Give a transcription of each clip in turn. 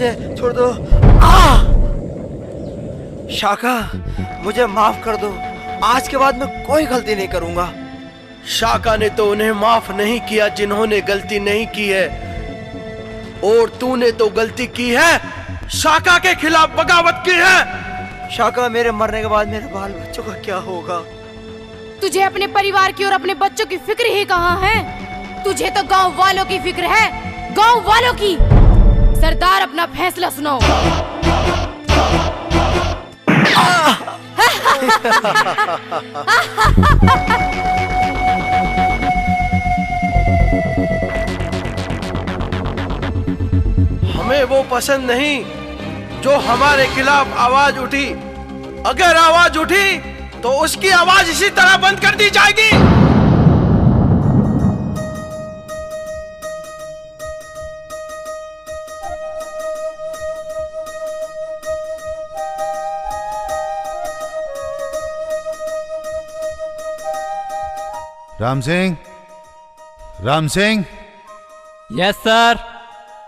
मुझे छोड़ दो। शाका, मुझे माफ कर दो। आज के बाद मैं कोई गलती नहीं करूंगा। शाका ने तो उन्हें माफ नहीं किया जिन्होंने गलती नहीं की है, और तूने तो गलती की है, शाका के खिलाफ बगावत की है। शाका, मेरे मरने के बाद मेरे बाल बच्चों का क्या होगा? तुझे अपने परिवार की और अपने बच्चों की फिक्र ही कहाँ है? तुझे तो गांव वालों की फिक्र है, गांव वालों की। सरदार, अपना फैसला सुनाओ। हमें वो पसंद नहीं जो हमारे खिलाफ आवाज उठी। अगर आवाज उठी तो उसकी आवाज इसी तरह बंद कर दी जाएगी। राम सिंह, राम सिंह। Yes sir.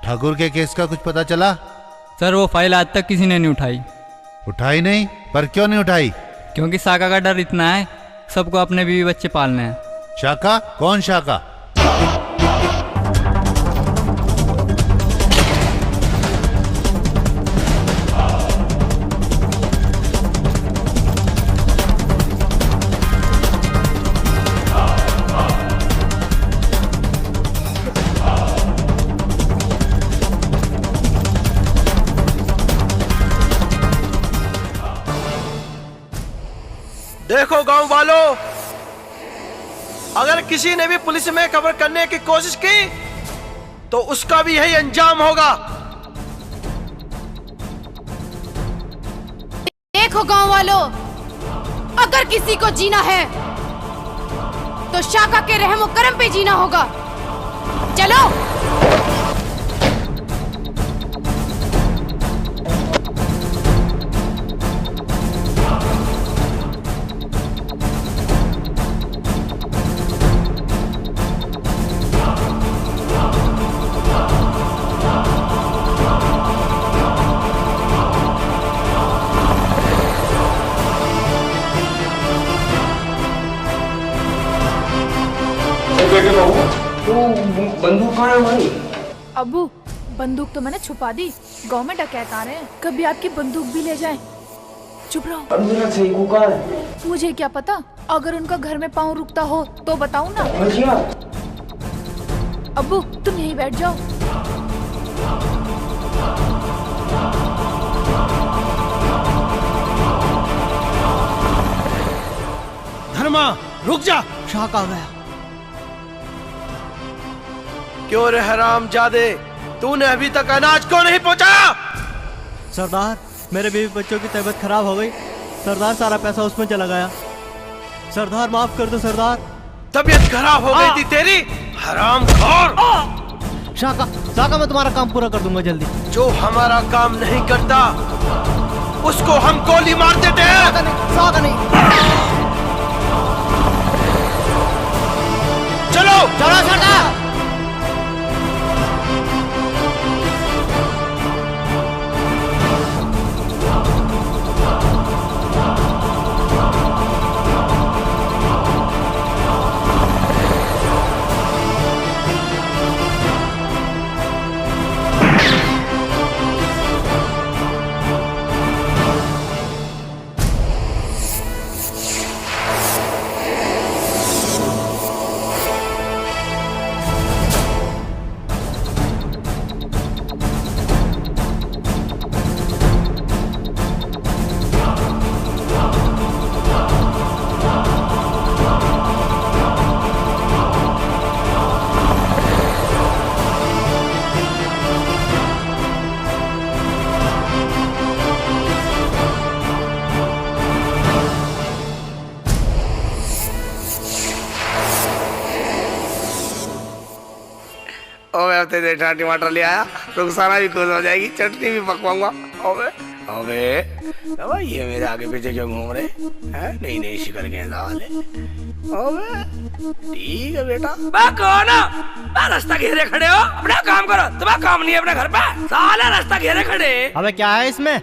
ठाकुर के केस का कुछ पता चला? सर, वो फाइल आज तक किसी ने नहीं उठाई। उठाई नहीं? पर क्यों नहीं उठाई? क्योंकि शाका का डर इतना है, सबको अपने बीवी बच्चे पालने हैं। शाका? कौन शाका? देखो गांव वालों, अगर किसी ने भी पुलिस में खबर करने की कोशिश की तो उसका भी यही अंजाम होगा। देखो गांव वालों, अगर किसी को जीना है तो शाका के रहमो करम पे जीना होगा। चलो। बंदूक कहाँ है हमारी? अब्बू, बंदूक तो मैंने छुपा दी। गांव में डकैत आ रहे हैं, कभी आपकी बंदूक भी ले जाएं। चुप रहो। मुझे क्या पता, अगर उनका घर में पाँव रुकता हो तो बताऊं ना। अब्बू, तुम यहीं बैठ जाओ। धर्मा, रुक जा। शाका आ गया। क्यों रे हरामजादे, तूने अभी तक अनाज क्यों नहीं पहुंचाया? सरदार, मेरे बीवी बच्चों की तबीयत खराब हो गई। सरदार, सारा पैसा उसमें चला गया। सरदार, माफ कर दो सरदार। तबीयत खराब हो गई थी तेरी, हरामखोर। शाका, शाका, मैं तुम्हारा काम पूरा कर दूंगा जल्दी। जो हमारा काम नहीं करता उसको हम गोली मार देते हैं। शाका नहीं। चलो चलो सरदार। टमाटर ले आया, रुखसाना भी खुश हो जाएगी, चटनी भी पकवाऊंगा। अबे अब ये मेरे आगे पीछे क्यों घूम रहे हैं? नई नई शिकल के साले। अबे ठीक है बेटा। मैं कौन मैं रास्ता घेरे खड़े हो, अपना काम करो। तुम्हें काम नहीं है अपने घर पे? साले रास्ता घेरे खड़े। अबे क्या है इसमें?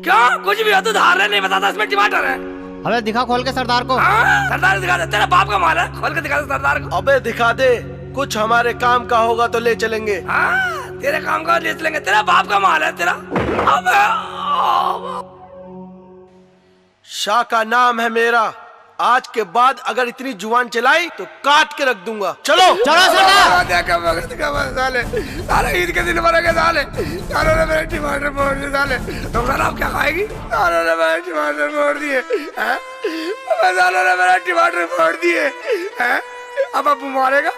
क्यों कुछ भी हो तो धार नहीं बताता, इसमें टमाटर है। अबे दिखा खोल के सरदार को। सरदार दिखा दे, तेरा बाप का माल है, खोल के दिखा दे सरदार को। अबे दिखा दे, कुछ हमारे काम का होगा तो ले चलेंगे। तेरे काम का ले चलेंगे, तेरा बाप का माल है तेरा। अबे शाह का नाम है मेरा। आज के बाद अगर इतनी जुबान चलाई तो काट के रख दूंगा। चलो चलो सरदार। साले साले ईद के दिन मरेंगे साले। सालों ने मेरे टमाटर फोड़ दिए साले। तुम आप क्या खाएगी? सालों ने मेरे टमाटर फोड़ दिए। सालों ने मेरे टमाटर फोड़ दिए। अब अबू मारेगा,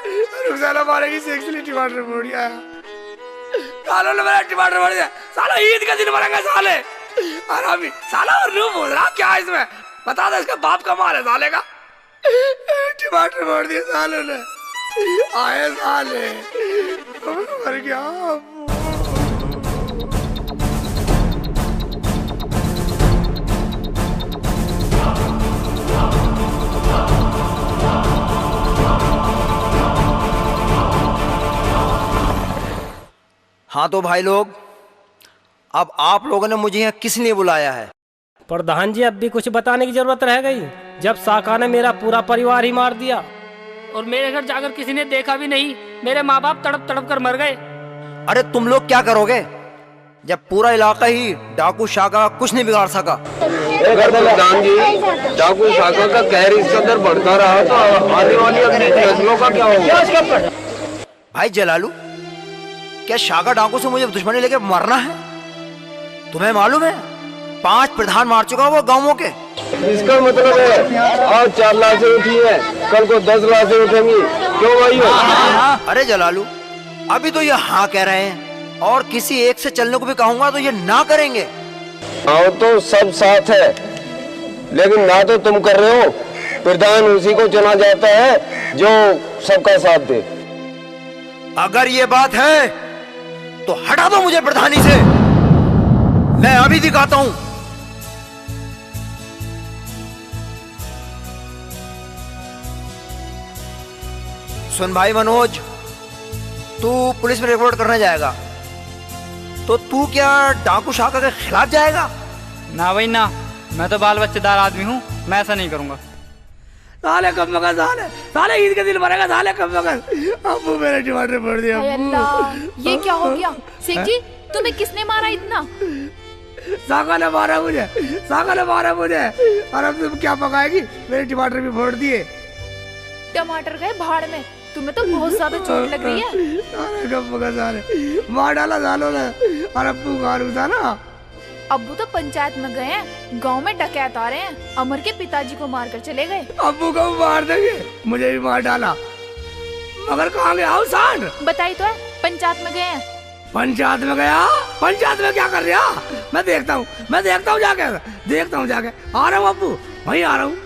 रुखसाना मारेगी, सेक्सुअली टमाटर फोड़ दिया। सालों ने मेरा टमाटर फोड़ दिया। साला ईद के दिन मरेंगे साले। आरामी साला और रू बोल रहा क्या इसमें? बता दो, इसका बाप का माल है साले का। टमाटर फोड़ दिए सालों ने। आए साले मर गया। हाँ तो भाई लोग, अब आप लोगों ने मुझे यहाँ किस लिए बुलाया है? प्रधान जी, अब भी कुछ बताने की जरूरत रह गई? जब साका ने मेरा पूरा परिवार ही मार दिया और मेरे घर जाकर किसी ने देखा भी नहीं। मेरे माँ बाप तड़प तड़प कर मर गए। अरे तुम लोग क्या करोगे जब पूरा इलाका ही डाकू शाका कुछ नहीं बिगाड़ सका? प्रधान जी, डाकू शाका का कहर इस कदर बढ़ता रहा तो आने वाली अगली नस्लों का क्या होगा? भाई जलालू, क्या शाका डाकू से मुझे दुश्मनी लेके मरना है? तुम्हें मालूम है 5 प्रधान मार चुका वो गांवों के। इसका मतलब है आज 4 लाशें उठी है, कल को 10 लाशें उठेंगी। क्यों भाई? अरे जलालू, अभी तो ये हाँ कह रहे हैं और किसी एक से चलने को भी कहूंगा तो ये ना करेंगे। हाँ तो सब साथ है, लेकिन ना तो तुम कर रहे हो। प्रधान उसी को चुना जाता है जो सबका साथ दे। अगर ये बात है तो हटा दो मुझे प्रधानी से। मैं अभी दिखाता हूं। सुन भाई मनोज, तू पुलिस में रिपोर्ट करने जाएगा तो तू क्या डाकू शाका के खिलाफ जाएगा? ना भाई ना, मैं तो बाल बच्चेदार आदमी हूँ, मैं ऐसा नहीं करूँगा। साले कब मगर साले ईद के दिन मरेगा साले कब मगर। अबू मेरे टमाटर फोड़ दिया। अल्लाह, ये क्या हो गया? शेख जी, तुम्हें किसने मारा इतना? साका ने मारा मुझे, साका ने मारा मुझे। और अब तुम क्या पकाएगी? मेरे टमाटर भी फोड़ दिए। टमाटर गए भाड़ में, तुम्हें तो बहुत ज्यादा चोट लग रही है। साले कब मगर साले मार डाला सालों ने। और अब्बू गारू था ना। अब्बू तो पंचायत में गए हैं, गांव में डकैत आ रहे हैं। अमर के पिताजी को मारकर चले गए। अब्बू को मार देंगे, मुझे भी मार डाला। मगर कहाँ गया सांड? बताई तो है, पंचायत में गए हैं। पंचायत में गया? पंचायत में क्या कर रहा? मैं देखता हूँ जाके, देखता हूँ जाके। आ रहा हूँ अब्बू, वहीं आ रहा हूँ।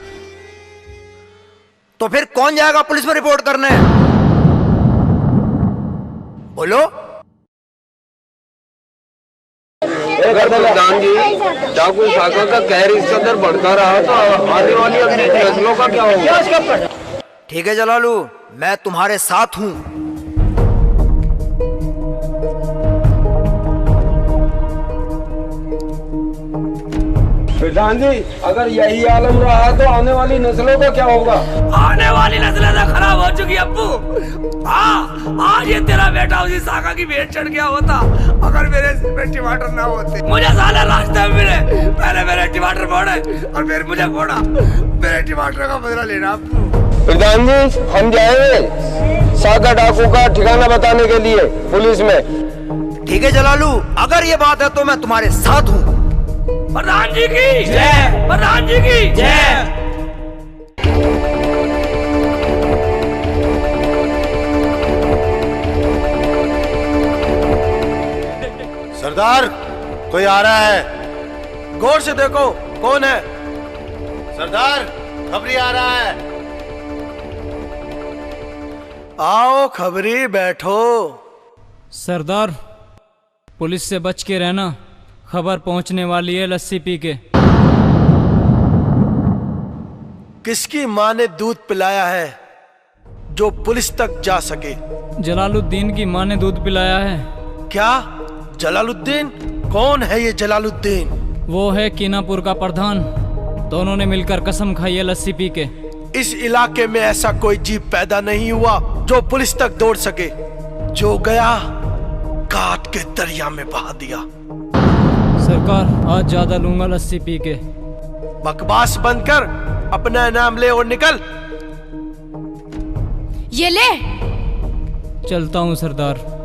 तो फिर कौन जाएगा पुलिस में रिपोर्ट करने? बोलो। प्रधान जी, डाकू शाका का कहर इस कदर बढ़ता रहा तो आने वाली अगली नस्लों का क्या होगा? ठीक है जलालू, मैं तुम्हारे साथ हूँ। प्रधान जी, अगर यही आलम रहा तो आने वाली नस्लों का क्या होगा? आने वाली नस्लें तो खराब हो चुकी अब्बू। आज ये तेरा बेटा उसी साका की भेंट चढ़ गया होता अगर मेरे सिर पे टमाटर ना होते। मुझे साले रास्ते में मिले, पहले मेरे टमाटर फोड़े और फिर मुझे फोड़ा। मेरे टमाटर का बदला लेना अब्बू। प्रधान जी, हम जाएंगे साका डाकू का ठिकाना बताने के लिए पुलिस में। ठीक है जलालू, अगर ये बात है तो मैं तुम्हारे साथ हूँ। प्रधान जी की जय, प्रधान जी की जय। सरदार, कोई आ रहा है। गौर से देखो कौन है। सरदार, खबरी आ रहा है। आओ खबरी, बैठो। सरदार, पुलिस से बच के रहना, खबर पहुंचने वाली है लस्सी पी के। किसकी माँ ने दूध पिलाया है जो पुलिस तक जा सके? जलालुद्दीन की माँ ने दूध पिलाया है। क्या? जलालुद्दीन? कौन है ये जलालुद्दीन? वो है कीनापुर का प्रधान। दोनों ने मिलकर कसम खाई है लस्सी पी के। इस इलाके में ऐसा कोई जीव पैदा नहीं हुआ जो पुलिस तक दौड़ सके। जो गया काट के दरिया में बहा दिया। सरकार आज ज्यादा लूंगा लस्सी पी के। बकवास बंद कर, अपना नाम ले और निकल। ये ले। चलता हूँ सरदार।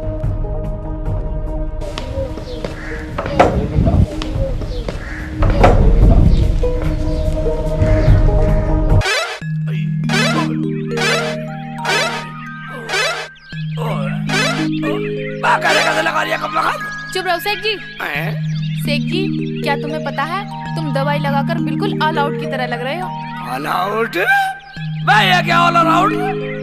चुप रहो शेख जी। शेख जी, क्या तुम्हें पता है तुम दवाई लगाकर बिल्कुल ऑल आउट की तरह लग रहे हो? All out? भैया क्या ऑल आउट?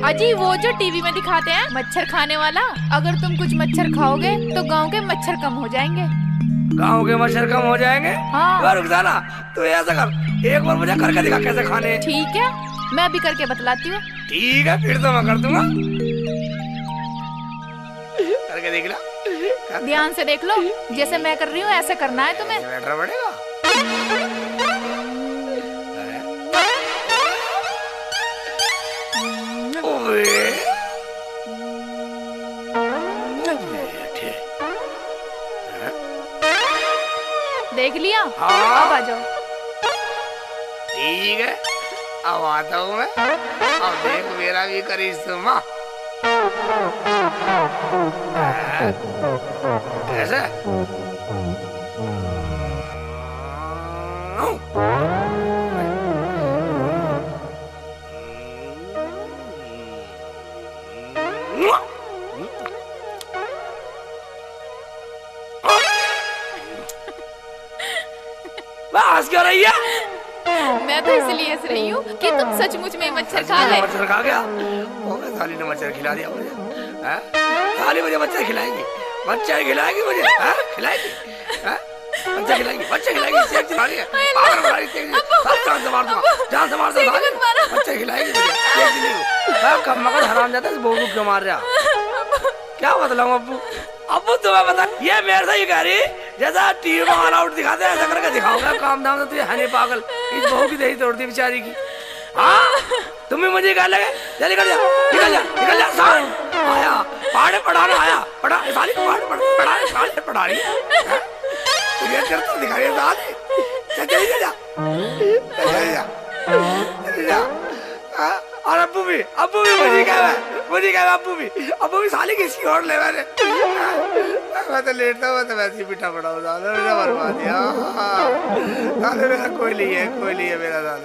अजी वो जो टीवी में दिखाते हैं मच्छर खाने वाला। अगर तुम कुछ मच्छर खाओगे तो गांव के मच्छर कम हो जाएंगे। गांव के मच्छर कम हो जाएंगे? हाँ। रुक जाना, तू ऐसा कर, एक बार मुझे करके दिखा कैसे खाने। ठीक है, मैं अभी करके बतलाती हूँ। ठीक है, फिर तो मैं कर दूंगा। करके देख ला। ध्यान से देख लो, जैसे मैं कर रही हूँ ऐसे करना है तुम्हें। बैठना पड़ेगा। देख लिया? हाँ। अब आ जाओ। ठीक है, अब आता हूँ मैं। अब देख मेरा भी करिश्मा। ऐसे हंस क्यों रही है? मैं तो इसलिए हंस रही हूँ कि तुम सचमुच में मच्छर खा गए। मच्छर खा गया? साली ने मच्छर खिला दिया मुझे। साली मुझे मच्छर खिलाएगी, मच्छर खिलाएगी मुझे। खिलाएगी, मच्छर खिलाएगी, मच्छर खिलाएगी। शेख जी मारिए, पागल बना रही शेख जी। सब जान से मार दूंगा, जान से मार दूंगा। मच्छर खिलाएगी मुझे, शेख जी नहीं। कब मगर हराम जाता है, इस बोलू क्यों मार रहा? क्या बतलाऊं अब्बू? अब्बू तुम्हें पता, ये मेरे से ही कह रही जैसा टीवी में ऑल आउट दिखाते हैं ऐसा करके दिखाऊंगा। काम धाम तो तुझे है नहीं पागल। इस बहू की दही तोड़ दी बेचारी की। हाँ, तुम भी मुझे कह लगे? जल्दी कर जा, निकल जा, निकल जा। साल आया पढ़ाने पढ़ाना आया, पढ़ा साली को पढ़ाने साल पढ़ा रही है। तुझे चल तो दिखा रही है साली। चल जा, चल जा। और अब्बू भी मुझे कह रहा है, अब्बू भी साली किसी और ले मैंने। मैं तो लेटता हुआ तो वैसे ही पिटा पड़ा हूँ। साले ने बर्बाद दिया। साले मेरा कोई नहीं है मेरा साले।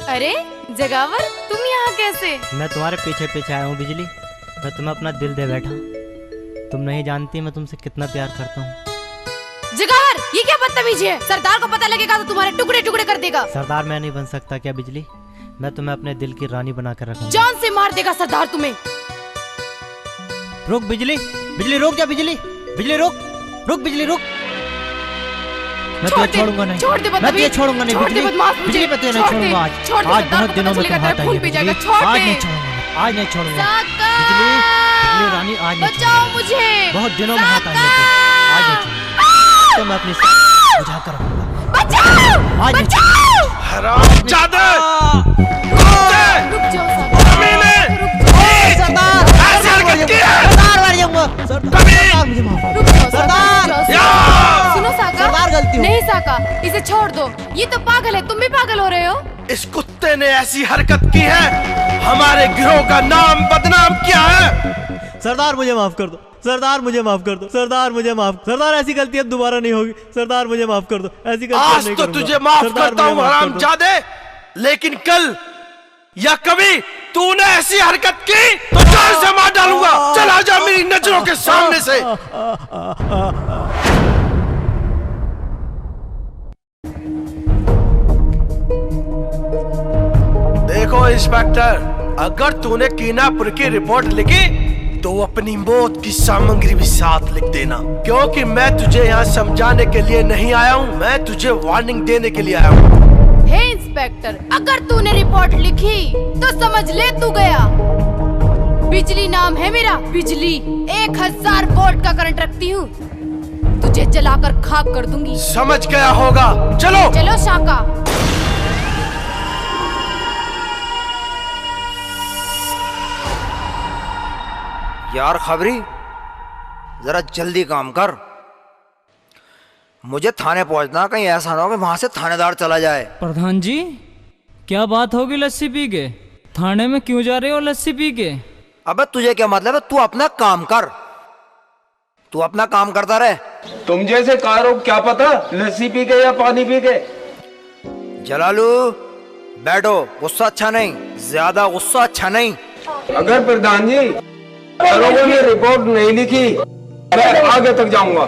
अरे जगावर, तुम यहाँ कैसे? मैं तुम्हारे पीछे पीछे आया हूँ बिजली। मैं तुम्हें अपना दिल दे बैठा। तुम नहीं जानती मैं तुमसे कितना प्यार करता हूँ। जगावर, ये क्या बदतमीजी है? सरदार को पता लगेगा तो तुम्हारे टुकड़े टुकड़े कर देगा। सरदार मैं नहीं बन सकता क्या बिजली? मैं तुम्हें अपने दिल की रानी बना कर रखूंगा। जान से मार देगा सरदार तुम्हें। रुक बिजली, बिजली रुक जा। बिजली, बिजली रुक, रुक बिजली रुक। मैं तुझे छोड़ूंगा नहीं, मैं तुझे छोड़ूंगा नहीं बिजली। बिजली मैं तुझे नहीं छोड़ूंगा आज बहुत दिनों में तुम हाथ आई बिजली। आज नहीं छोड़ूंगा, आज नहीं छोड़ूंगा बिजली। बिजली रानी आज नहीं बचाओ मुझे। बहुत दिनों में हाथ आई आज नहीं छोड़ूंगा। तो मैं अपनी बुझा कर रखूंगा। बचाओ, आज नहीं बचाओ। हरामजादे! रुक जाओ सरदार, ऐसी हरकत की है? सरदार मर जाऊंगा। सरदार मुझे माफ कर दो। सरदार, सुनो साका, सरदार गलती हो। नहीं साका, इसे छोड़ दो। ये तो पागल है, तुम भी पागल हो रहे हो। इस कुत्ते ने ऐसी हरकत की है, हमारे गिरोह का नाम बदनाम किया है। सरदार मुझे माफ कर दो। सरदार मुझे माफ कर दो। सरदार मुझे माफ, सरदार ऐसी गलती अब दोबारा नहीं होगी। सरदार मुझे माफ कर दो, ऐसी गलती आज नहीं तो करूंगा। तुझे माफ सरदार, करता मुझे हूँ माफ कर दो। हरामजादे, लेकिन कल या कभी तूने ऐसी हरकत की तो जान से मार डालूंगा। चल आजा मेरी नजरों के सामने से। देखो इंस्पेक्टर, अगर तूने कीनापुर की रिपोर्ट लिखी तो अपनी मौत की सामग्री भी साथ लिख देना, क्योंकि मैं तुझे यहाँ समझाने के लिए नहीं आया हूँ, मैं तुझे वार्निंग देने के लिए आया हूँ। हे इंस्पेक्टर, अगर तूने रिपोर्ट लिखी तो समझ ले तू गया। बिजली नाम है मेरा, बिजली। 1000 वोल्ट का करंट रखती हूँ, तुझे जलाकर खाक कर दूंगी। समझ गया होगा। चलो चलो शाका। यार खबरी, जरा जल्दी काम कर, मुझे थाने पहुंचना, कहीं ऐसा ना हो कि वहां से थानेदार चला जाए। प्रधान जी, क्या बात होगी लस्सी पी के? थाने में क्यों जा रहे हो लस्सी पी के? अबे तुझे क्या मतलब है? तू अपना काम कर, तू अपना काम करता रहे। तुम जैसे कारों क्या पता लस्सी पी के या पानी पी के। जलालू बैठो, गुस्सा अच्छा नहीं, ज्यादा गुस्सा अच्छा नहीं। अगर प्रधान जी कारों ने रिपोर्ट नहीं लिखी मैं आगे तक जाऊंगा।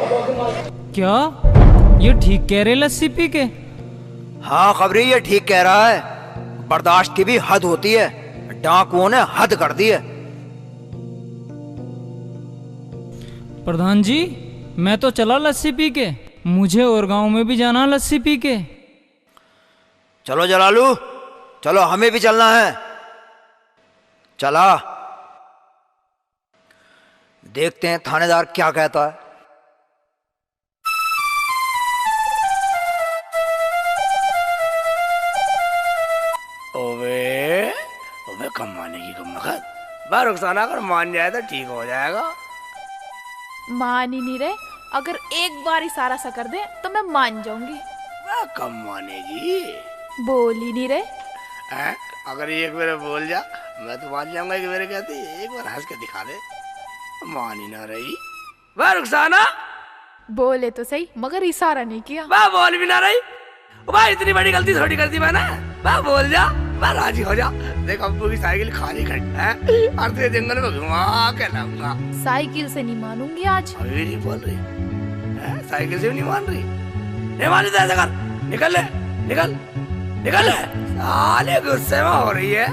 क्या ये ठीक कह रहे लस्सी पी के? हाँ खबरी, ये ठीक कह रहा है, बर्दाश्त की भी हद होती है, डाकुओं ने हद कर दी है। प्रधान जी, मैं तो चला लस्सी पी के, मुझे और गांव में भी जाना लस्सी पी के। चलो जलालू, चलो हमें भी चलना है। चला, देखते हैं थानेदार क्या कहता है। ओवे ओवे, कम माने की कम नखत। बा रुखसाना अगर मान जाए तो ठीक हो जाएगा। मान ही नहीं रहे, अगर एक बार इशारा सा कर दे तो मैं मान जाऊंगी। बा कम मानेगी। बोल ही नहीं रहे। हैं? अगर एक बार बोल जा मैं तो मान जाऊंगा। एक बार कहती, एक बार हंस के दिखा दे। मान ही ना रही। बा रुखसाना, बोले तो सही मगर इशारा नहीं किया। बा बोल भी ना रही। बा इतनी बड़ी गलती थोड़ी कर दी मैंने। बा बोल जा, बा राजी हो जा। देख अब्बू की साइकिल खाली खड़ी है और तुझे जंगल में घुमा के लाऊंगा। साइकिल से नहीं मानूंगी आज। अभी नहीं बोल रही है? साइकिल से भी नहीं मान रही? नहीं मानी तो ऐसा कर, निकल ले, निकल निकल ले। साले गुस्से में हो रही है।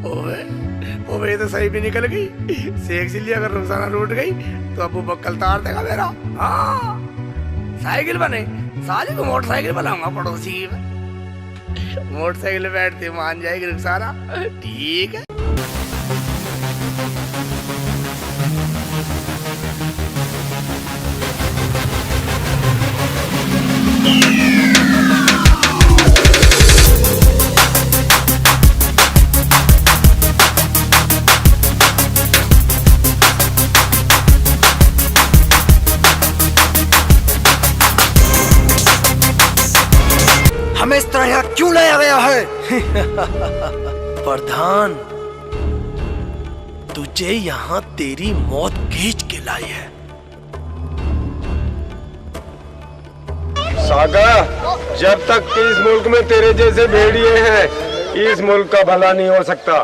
ओवे ओवे, तो सही भी निकल गई। सेक्स लिए अगर रुखसाना रूठ गई तो अब्बू बक्कल तार देगा मेरा। हाँ, साइकिल बने, साले को मोटरसाइकिल बनाऊंगा पड़ोसी की। मोटरसाइकिल में बैठते मान जाएगी रुखसाना। ठीक है। हमें इस तरह यहाँ क्यों लाया गया है? प्रधान, तुझे यहाँ तेरी मौत खींच के लाई है। सागा, जब तक इस मुल्क में तेरे जैसे भेड़िए हैं इस मुल्क का भला नहीं हो सकता।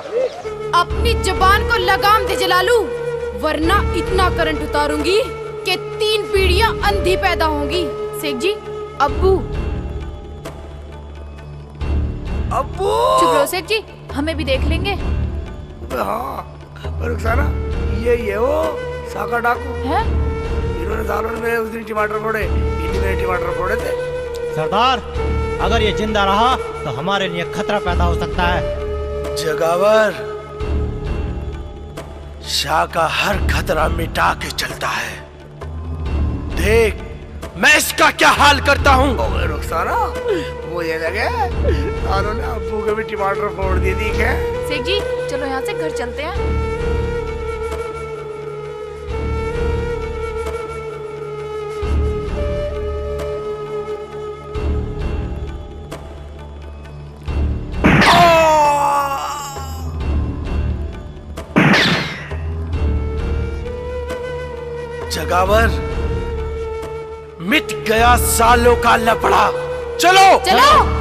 अपनी जुबान को लगाम दे जलालू, वरना इतना करंट उतारूंगी कि 3 पीढ़ियां अंधी पैदा होंगी। शेख जी, अब्बू। अब्बू चुप रहो शेख जी, हमें भी देख लेंगे। हाँ रुखसाना, ये वो साका डाकू है। इन्होंने सालों में उस दिन टमाटर फोड़े, इन्हीं ने टमाटर फोड़े थे। सरदार, अगर ये जिंदा रहा तो हमारे लिए खतरा पैदा हो सकता है। जगावर, शाह का हर खतरा मिटा के चलता है। देख मैं इसका क्या हाल करता हूँ। रुखसाना, मुझे लगे सालों ने अब्बू के भी टमाटर फोड़ दिए। ठीक है शेख जी, चलो यहाँ से घर चलते हैं। जगावर, मिट गया सालों का लफड़ा। चलो चलो।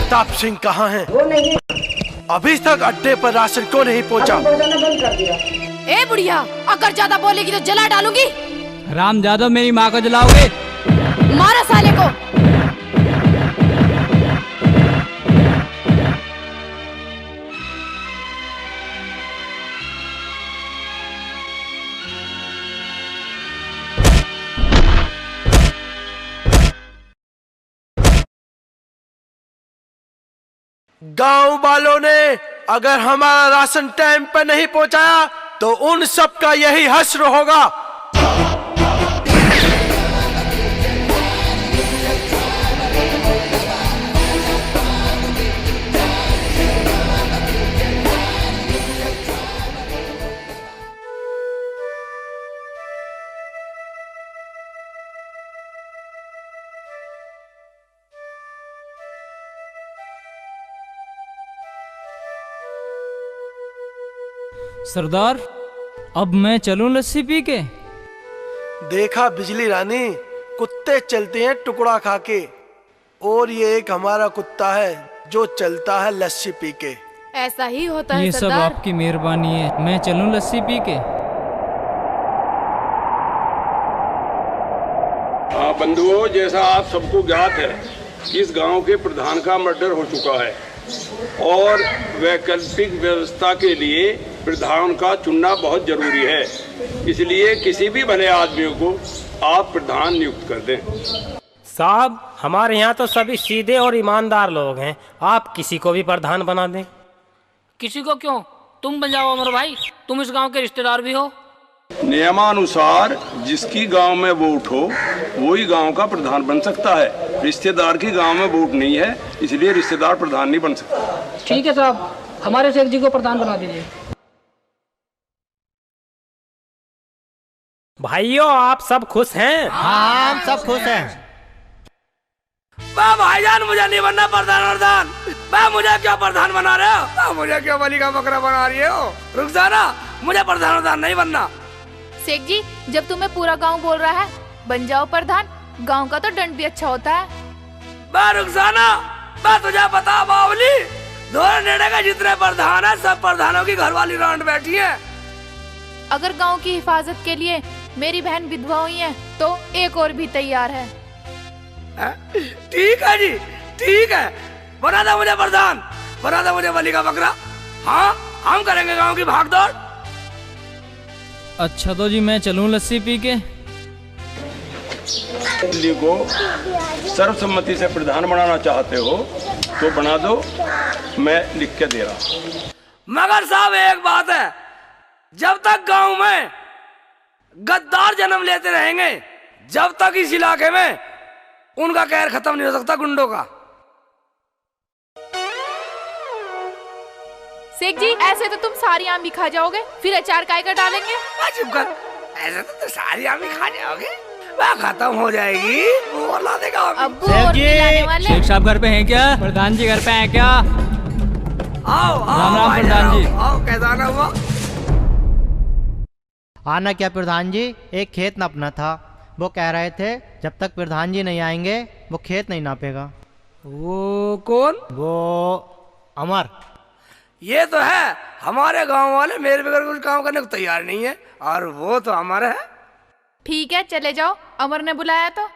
प्रताप सिंह कहाँ हैं? अभी तक अड्डे पर राशन क्यों नहीं पहुँचा? ए बुढ़िया, अगर ज्यादा बोलेगी तो जला डालूंगी। राम जादव, मेरी माँ को जलाओगे? मारा साले को। गांव वालों ने अगर हमारा राशन टाइम पर नहीं पहुंचाया तो उन सब का यही हश्र होगा। सरदार, अब मैं चलूं लस्सी पी के? देखा बिजली रानी, कुत्ते चलते हैं टुकड़ा खा के, और ये एक हमारा कुत्ता है जो चलता है लस्सी पी के। ऐसा ही होता है ये सब सरदार। आपकी मेहरबानी है। मैं चलूं लस्सी पी के? हाँ बंधुओं, जैसा आप सबको ज्ञात है, इस गांव के प्रधान का मर्डर हो चुका है और वैकल्पिक व्यवस्था के लिए प्रधान का चुनना बहुत जरूरी है। इसलिए किसी भी भले आदमी को आप प्रधान नियुक्त कर दें। साहब, हमारे यहाँ तो सभी सीधे और ईमानदार लोग हैं, आप किसी को भी प्रधान बना दें। किसी को क्यों, तुम बन जाओ अमर भाई, तुम इस गांव के रिश्तेदार भी हो। नियमानुसार जिसकी गांव में वोट हो वही गांव का प्रधान बन सकता है। रिश्तेदार की गांव में वोट नहीं है, इसलिए रिश्तेदार प्रधान नहीं बन सकता। ठीक है साहब, हमारे शेख जी को प्रधान बना दीजिए। भाइयों, आप सब खुश हैं? हाँ, हम सब खुश हैं। भाईजान, मुझे नहीं बनना प्रधान। मुझे क्यों प्रधान बना रहे हो? मुझे क्यों बलि का बकरा बना रही हो? रुखसाना, मुझे प्रधान नहीं बनना। शेख जी, जब तुम्हें पूरा गांव बोल रहा है बन जाओ प्रधान, गांव का तो दंड भी अच्छा होता है। रुखसाना, तुझे पता बावली, धोरे नेड़े का जितने प्रधान है सब प्रधानों की घरवाली राउंड बैठी है। अगर गांव की हिफाजत के लिए मेरी बहन विधवा हुई है तो एक और भी तैयार है। ठीक है जी, ठीक है, बना दो मुझे प्रधान, बना दो मुझे बलि का बकरा। हाँ, हम करेंगे गांव की भागदौड़। अच्छा तो जी, मैं चलूं लस्सी पी के? दिल्ली को सर्वसम्मति से प्रधान बनाना चाहते हो तो बना दो, मैं लिख के दे रहा हूँ। मगर साहब, एक बात है, जब तक गांव में गद्दार जन्म लेते रहेंगे, जब तक इस इलाके में उनका कहर खत्म नहीं हो सकता गुंडों का। शेख जी, ऐसे तो तुम सारी आम भी खा जाओगे, फिर अचार काय का डालेंगे? चुप कर, ऐसे तो सारी आम ही खा जाओगे, वह खत्म हो जाएगी। वो ला देगा अब्बू और लाने वाले। शेख साहब घर पे हैं क्या? प्रधान जी घर पे हैं क्या? आओ राम राम प्रधान जी। आओ, कैसा आना हुआ? आना क्या प्रधान जी, एक खेत नापना था। वो कह रहे थे जब तक प्रधान जी नहीं आएंगे वो खेत नहीं नापेगा। वो कौन? वो अमर। ये तो है, हमारे गांव वाले मेरे बगैर कुछ काम करने को तैयार नहीं है, और वो तो हमारा है। ठीक है, चले जाओ, अमर ने बुलाया तो।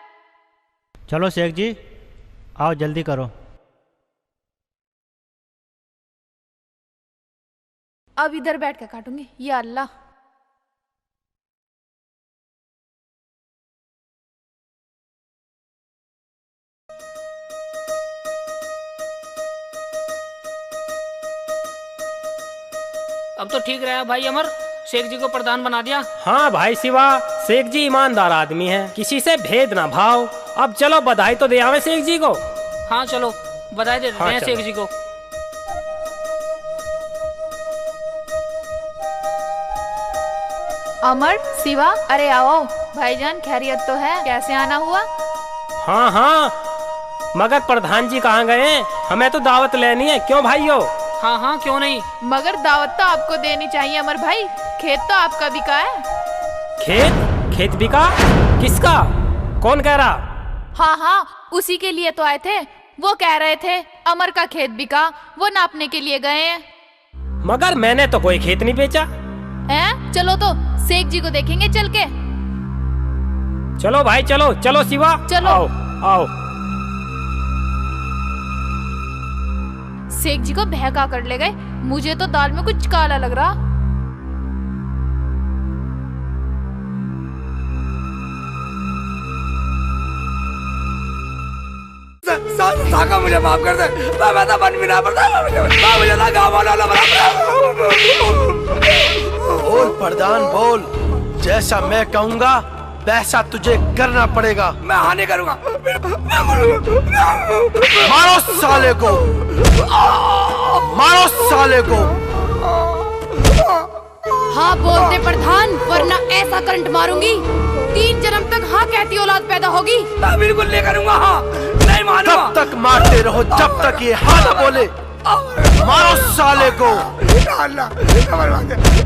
चलो शेख जी, आओ जल्दी करो। अब इधर बैठ के काटूंगी, या अल्लाह। अब तो ठीक रहा भाई अमर, शेख जी को प्रधान बना दिया। हाँ भाई शिवा, शेख जी ईमानदार आदमी हैं, किसी से भेद ना भाव। अब चलो बधाई तो दे आवे शेख जी को। हाँ चलो, बधाई देते हैं शेख जी को। अमर, शिवा, अरे आओ, भाईजान खैरियत तो है? कैसे आना हुआ? हाँ हाँ, मगर प्रधान जी कहाँ गए? हमें तो दावत लेनी है, क्यों भाइयों? हाँ हाँ, क्यों नहीं, मगर दावत तो आपको देनी चाहिए अमर भाई, खेत तो आपका बिका है। खेत बिका? किसका? कौन कह रहा? हाँ हाँ, उसी के लिए तो आए थे। वो कह रहे थे अमर का खेत बिका, वो नापने के लिए गए हैं। मगर मैंने तो कोई खेत नहीं बेचा। हैं? चलो तो सेठ जी को देखेंगे चल के। चलो भाई चलो, चलो शिवा चलो। आओ आओ। सेठ जी को बहका कर ले गए। मुझे तो दाल में कुछ काला लग रहा। साका मुझे माफ कर दे, मैं तो बन भी ना पड़ता, मुझे ना गाँव वाला बोल प्रधान बोल, जैसा मैं कहूँगा वैसा तुझे करना पड़ेगा। मैं हानि करूँगा। मारो साले को, मारो साले को। हाँ बोल दे प्रधान, वरना ऐसा करंट मारूंगी 3 जन्म तक हाँ कहती औलाद पैदा होगी। मैं बिल्कुल नहीं करूँगा, हाँ नहीं मानूंगा। तब तक मारते रहो जब तक ये हाँ ना बोले। मारो साले को।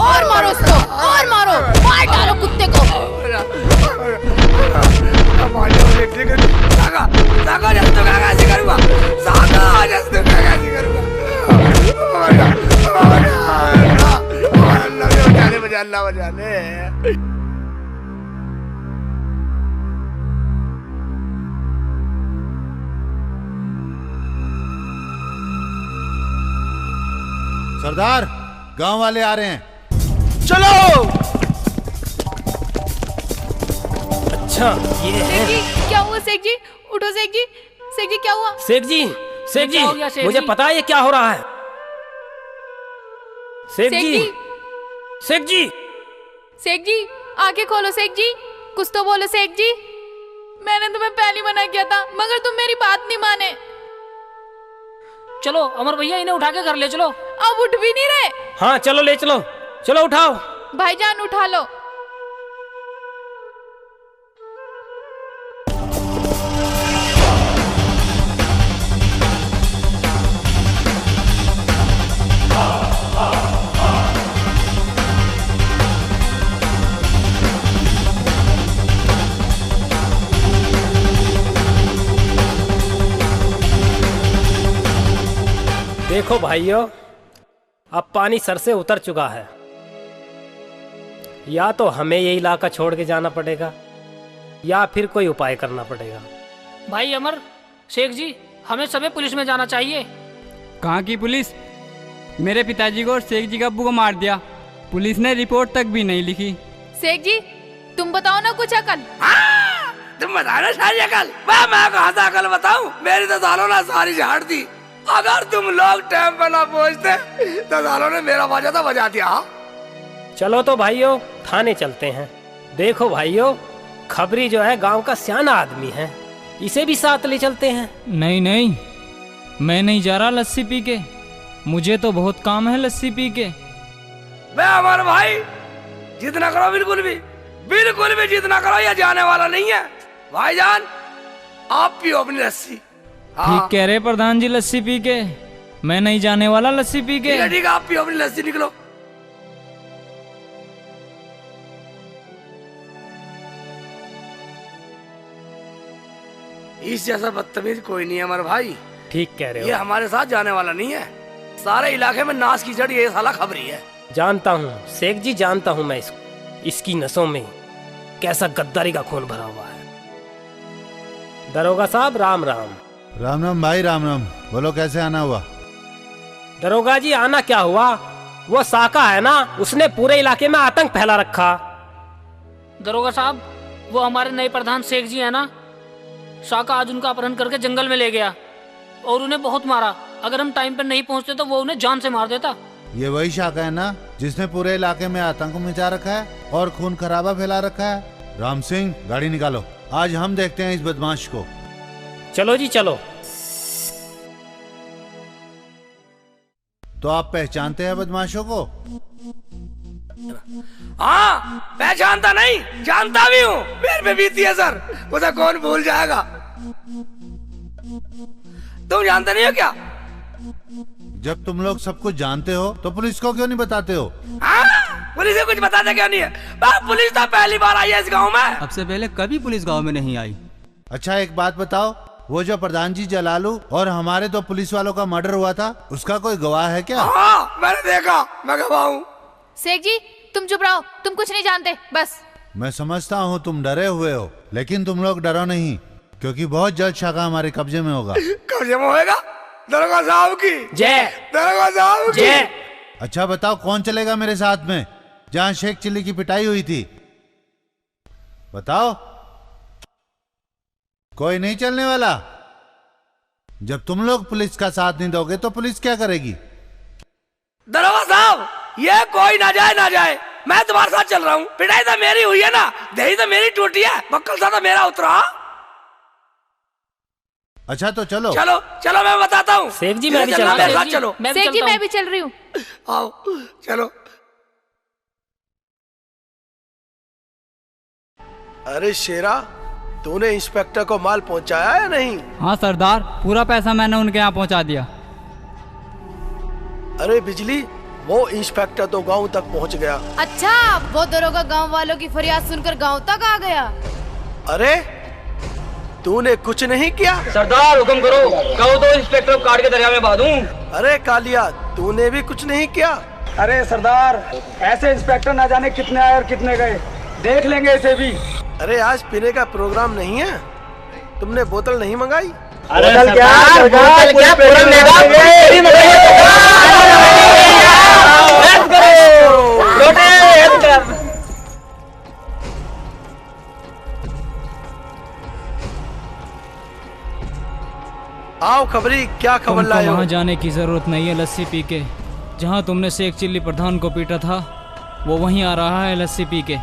और मारो उसको, और मारो, मार डालो कुत्ते को। अल्लाह बचाने। सरदार, गांव वाले आ रहे हैं। चलो। अच्छा ये सेठ जी क्या हुआ? सेठ जी उठो। सेठ जी, सेठ जी क्या हुआ? शेख जी, शेख जी क्या हो गया, शेख मुझे जी? पता है ये क्या हो रहा है। शेख सेठ जी, जी, शेख जी, सेठ जी आंखें खोलो। सेठ जी कुछ तो बोलो। सेठ जी मैंने तुम्हें पहले मना किया था, मगर तुम मेरी बात नहीं माने। चलो अमर भैया इन्हें उठा के घर ले चलो। अब उठ भी नहीं रहे। हाँ चलो ले चलो, चलो उठाओ। भाईजान उठा लो। देखो भाइयों, अब पानी सर से उतर चुका है। या तो हमें ये इलाका छोड़ के जाना पड़ेगा या फिर कोई उपाय करना पड़ेगा। भाई अमर, शेख जी हमें सभी पुलिस में जाना चाहिए। कहाँ की पुलिस? मेरे पिताजी को और शेख जी का अब्बू को मार दिया। पुलिस ने रिपोर्ट तक भी नहीं लिखी। सेठ जी तुम बताओ ना कुछ अकल। तुम बताओ ना सारी अकल। मैं कहा था अकल बताऊं? मेरी तो दालों ने सारी झाड़ दी। अगर तुम लोग टाइम पर ना पहुंचते तो दालों ने मेरा बाजा तो बजा दिया। चलो तो भाइयों थाने चलते हैं। देखो भाइयों, खबरी जो है गांव का सियाना आदमी है, इसे भी साथ ले चलते हैं। नहीं नहीं, मैं नहीं जा रहा लस्सी पी के। मुझे तो बहुत काम है लस्सी पी के। मैं हमारे भाई जितना करो बिल्कुल भी जितना करो, ये जाने वाला नहीं है। भाईजान आप पियो अपनी लस्सी। ठीक कह रहे प्रधान जी, लस्सी पी के मैं नहीं जाने वाला। लस्सी पी के ठीक है, आप पियो अपनी लस्सी। निकलो। इस जैसा बदतमीज कोई नहीं है हमारे भाई। ठीक कह रहे हो। ये हमारे साथ जाने वाला नहीं है। सारे इलाके में नाश की जड़ ये साला खबरी है। जानता हूँ शेख जी, जानता हूँ मैं इसको। इसकी नसों में कैसा गद्दारी का खून भरा हुआ है। दरोगा साहब राम राम। राम राम भाई, राम राम। बोलो कैसे आना हुआ? दरोगा जी आना क्या हुआ, वो साका है ना, उसने पूरे इलाके में आतंक फैला रखा। दरोगा साहब, वो हमारे नए प्रधान शेख जी है ना, साका आज उनका अपहरण करके जंगल में ले गया और उन्हें बहुत मारा। अगर हम टाइम पर नहीं पहुंचते तो वो उन्हें जान से मार देता। ये वही शाखा है ना जिसने पूरे इलाके में आतंक मचा रखा है और खून खराबा फैला रखा है। राम सिंह, गाड़ी निकालो, आज हम देखते हैं इस बदमाश को। चलो जी चलो। तो आप पहचानते हैं बदमाशों को? हाँ पहचानता नहीं, जानता भी हूँ। मेरे पे बीती है सर, उसे कौन भूल जाएगा। तुम जानते नहीं हो क्या? जब तुम लोग सब कुछ जानते हो तो पुलिस को क्यों नहीं बताते हो? पुलिस को कुछ बताते क्यों नहीं है? पुलिस तो पहली बार आई है इस गांव में। अब से पहले कभी पुलिस गांव में नहीं आई। अच्छा एक बात बताओ, वो जो प्रधान जी जलालू और हमारे दो पुलिस वालों का मर्डर हुआ था, उसका कोई गवाह है क्या? हाँ, मैंने देखा, मैं गवाह हूँ। शेख जी तुम चुप रहो, तुम कुछ नहीं जानते बस। मैं समझता हूँ तुम डरे हुए हो, लेकिन तुम लोग डरो नहीं, क्योंकि बहुत जल्द शाखा हमारे कब्जे में होगा। कब्जे में होएगा? दरोगा साहब की जय। दरोगा साहब की जय। अच्छा बताओ कौन चलेगा मेरे साथ में जहाँ शेख चिल्ली की पिटाई हुई थी? बताओ। कोई नहीं चलने वाला? जब तुम लोग पुलिस का साथ नहीं दोगे तो पुलिस क्या करेगी? दरोगा साहब, ये कोई ना जाए, मैं तुम्हारे साथ चल रहा हूँ। पिटाई तो मेरी हुई है ना, दही तो मेरी टूटी है, बक्कल सा तो मेरा उतरा। अच्छा तो चलो चलो मैं बताता हूँ। शेख जी मैं भी चल रहा हूँ। चलो शेख जी मैं भी चल रही हूँ। आओ चलो। अरे शेरा, तूने इंस्पेक्टर को माल पहुंचाया या नहीं? हाँ सरदार, पूरा पैसा मैंने उनके यहाँ पहुँचा दिया। अरे बिजली, वो इंस्पेक्टर तो गांव तक पहुंच गया। अच्छा, वो दरोगा गांव वालों की फरियाद सुनकर गांव तक आ गया। अरे तूने कुछ नहीं किया? सरदार हुक्म करो, कहो तो इंस्पेक्टर को काट के दरिया में बहा दूं। अरे कालिया, तूने भी कुछ नहीं किया? अरे सरदार, ऐसे इंस्पेक्टर ना जाने कितने आए और कितने गए, देख लेंगे इसे भी। अरे आज पीने का प्रोग्राम नहीं है, तुमने बोतल नहीं मंगाई? अरे सरदार, बोतल क्या आओ खबरी, क्या खबर लाए हो? वहाँ जाने की जरूरत नहीं है लस्सी पी के। जहाँ तुमने शेख चिल्ली प्रधान को पीटा था, वो वहीं आ रहा है लस्सी पी के।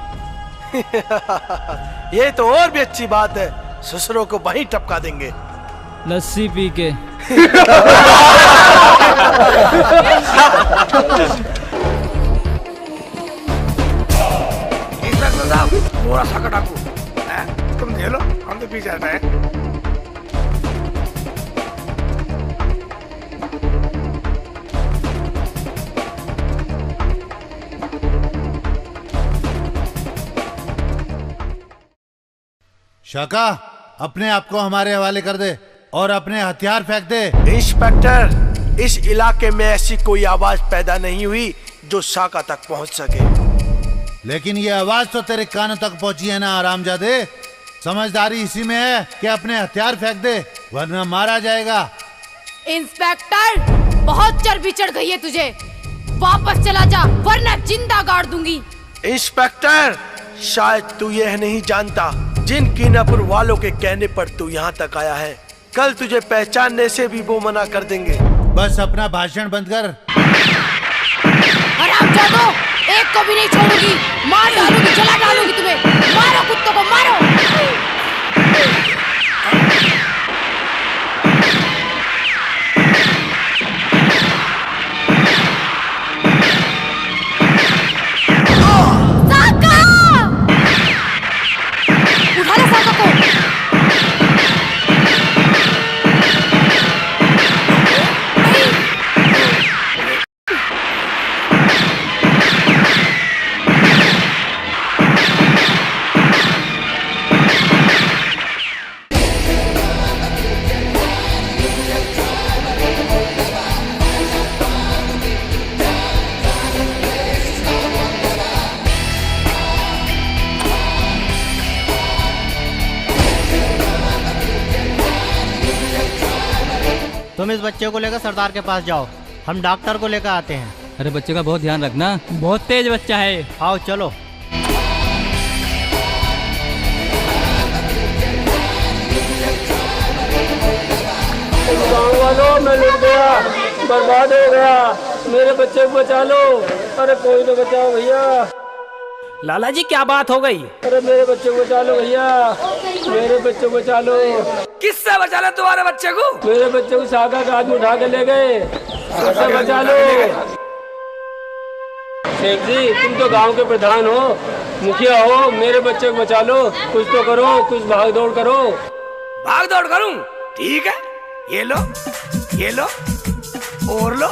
ये तो और भी अच्छी बात है, ससुरों को वहीं टपका देंगे लस्सी पी के। इंस्पेक्टर साहब, पूरा साका डाकू, तुम झेलो, हम तो पीछे हटे हैं। शाका, अपने आप को हमारे हवाले कर दे और अपने हथियार फेंक दे। इंस्पेक्टर, इस इलाके में ऐसी कोई आवाज पैदा नहीं हुई जो शाका तक पहुंच सके। लेकिन ये आवाज तो तेरे कानों तक पहुंची है ना हरामजादे। समझदारी इसी में है कि अपने हथियार फेंक दे, वरना मारा जाएगा। इंस्पेक्टर, बहुत चर्बी चढ़ गई है तुझे, वापस चला जा वरना जिंदा गाड़ दूंगी। इंस्पेक्टर, शायद तू यह नहीं जानता, जिन कीनापुर वालों के कहने पर तू यहाँ तक आया है, कल तुझे पहचानने से भी वो मना कर देंगे। बस अपना भाषण बंद कर। हरामजादो, एक को भी नहीं छोड़ूंगी, मार डालूंगी, जला डालूंगी तुम्हें। मारो कुत्तों को, मारो। उठा लो साका को। तुम इस बच्चे को लेकर सरदार के पास जाओ, हम डॉक्टर को लेकर आते हैं। अरे बच्चे का बहुत ध्यान रखना, बहुत तेज बच्चा है। आओ चलो। गाँव वालों, मैं लुट गया, बर्बाद हो गया, मेरे बच्चे को बचा लो। अरे कोई तो बचाओ भैया। लाला जी क्या बात हो गई? अरे मेरे बच्चे को बचा लो भैया, मेरे बच्चे को बचा लो। किससे बचा ले तुम्हारे बच्चे को? मेरे बच्चे को शाखा का आदमी उठा के ले गए, उससे बचा लो। शेख जी, तुम तो गांव के प्रधान हो, मुखिया हो, मेरे बच्चे को बचा लो। कुछ तो करो, कुछ भाग दौड़ करो। भाग दौड़ करूं? ठीक है, ये लो, ये लो, और लो,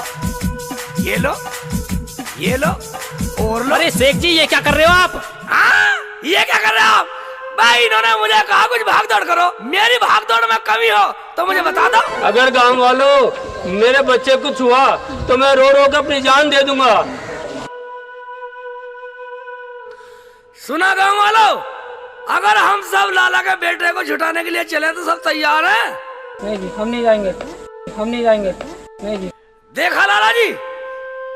ये लो, ये लो, और लो। अरे शेख जी, ये क्या कर रहे हो आप? हाँ, ये क्या कर रहे हो आप? भाई इन्होंने मुझे कहा कुछ भाग दौड़ करो, मेरी भाग दौड़ में कमी हो तो मुझे बता दो। अगर गांव वालों मेरे बच्चे कुछ हुआ तो मैं रो रो के अपनी जान दे दूंगा। सुना गांव वालों, अगर हम सब लाला के बेटे को छुटाने के लिए चले तो सब तैयार हैं? नहीं जी, हम नहीं जाएंगे, हम नहीं जाएंगे। नहीं जी। देखा लाला जी,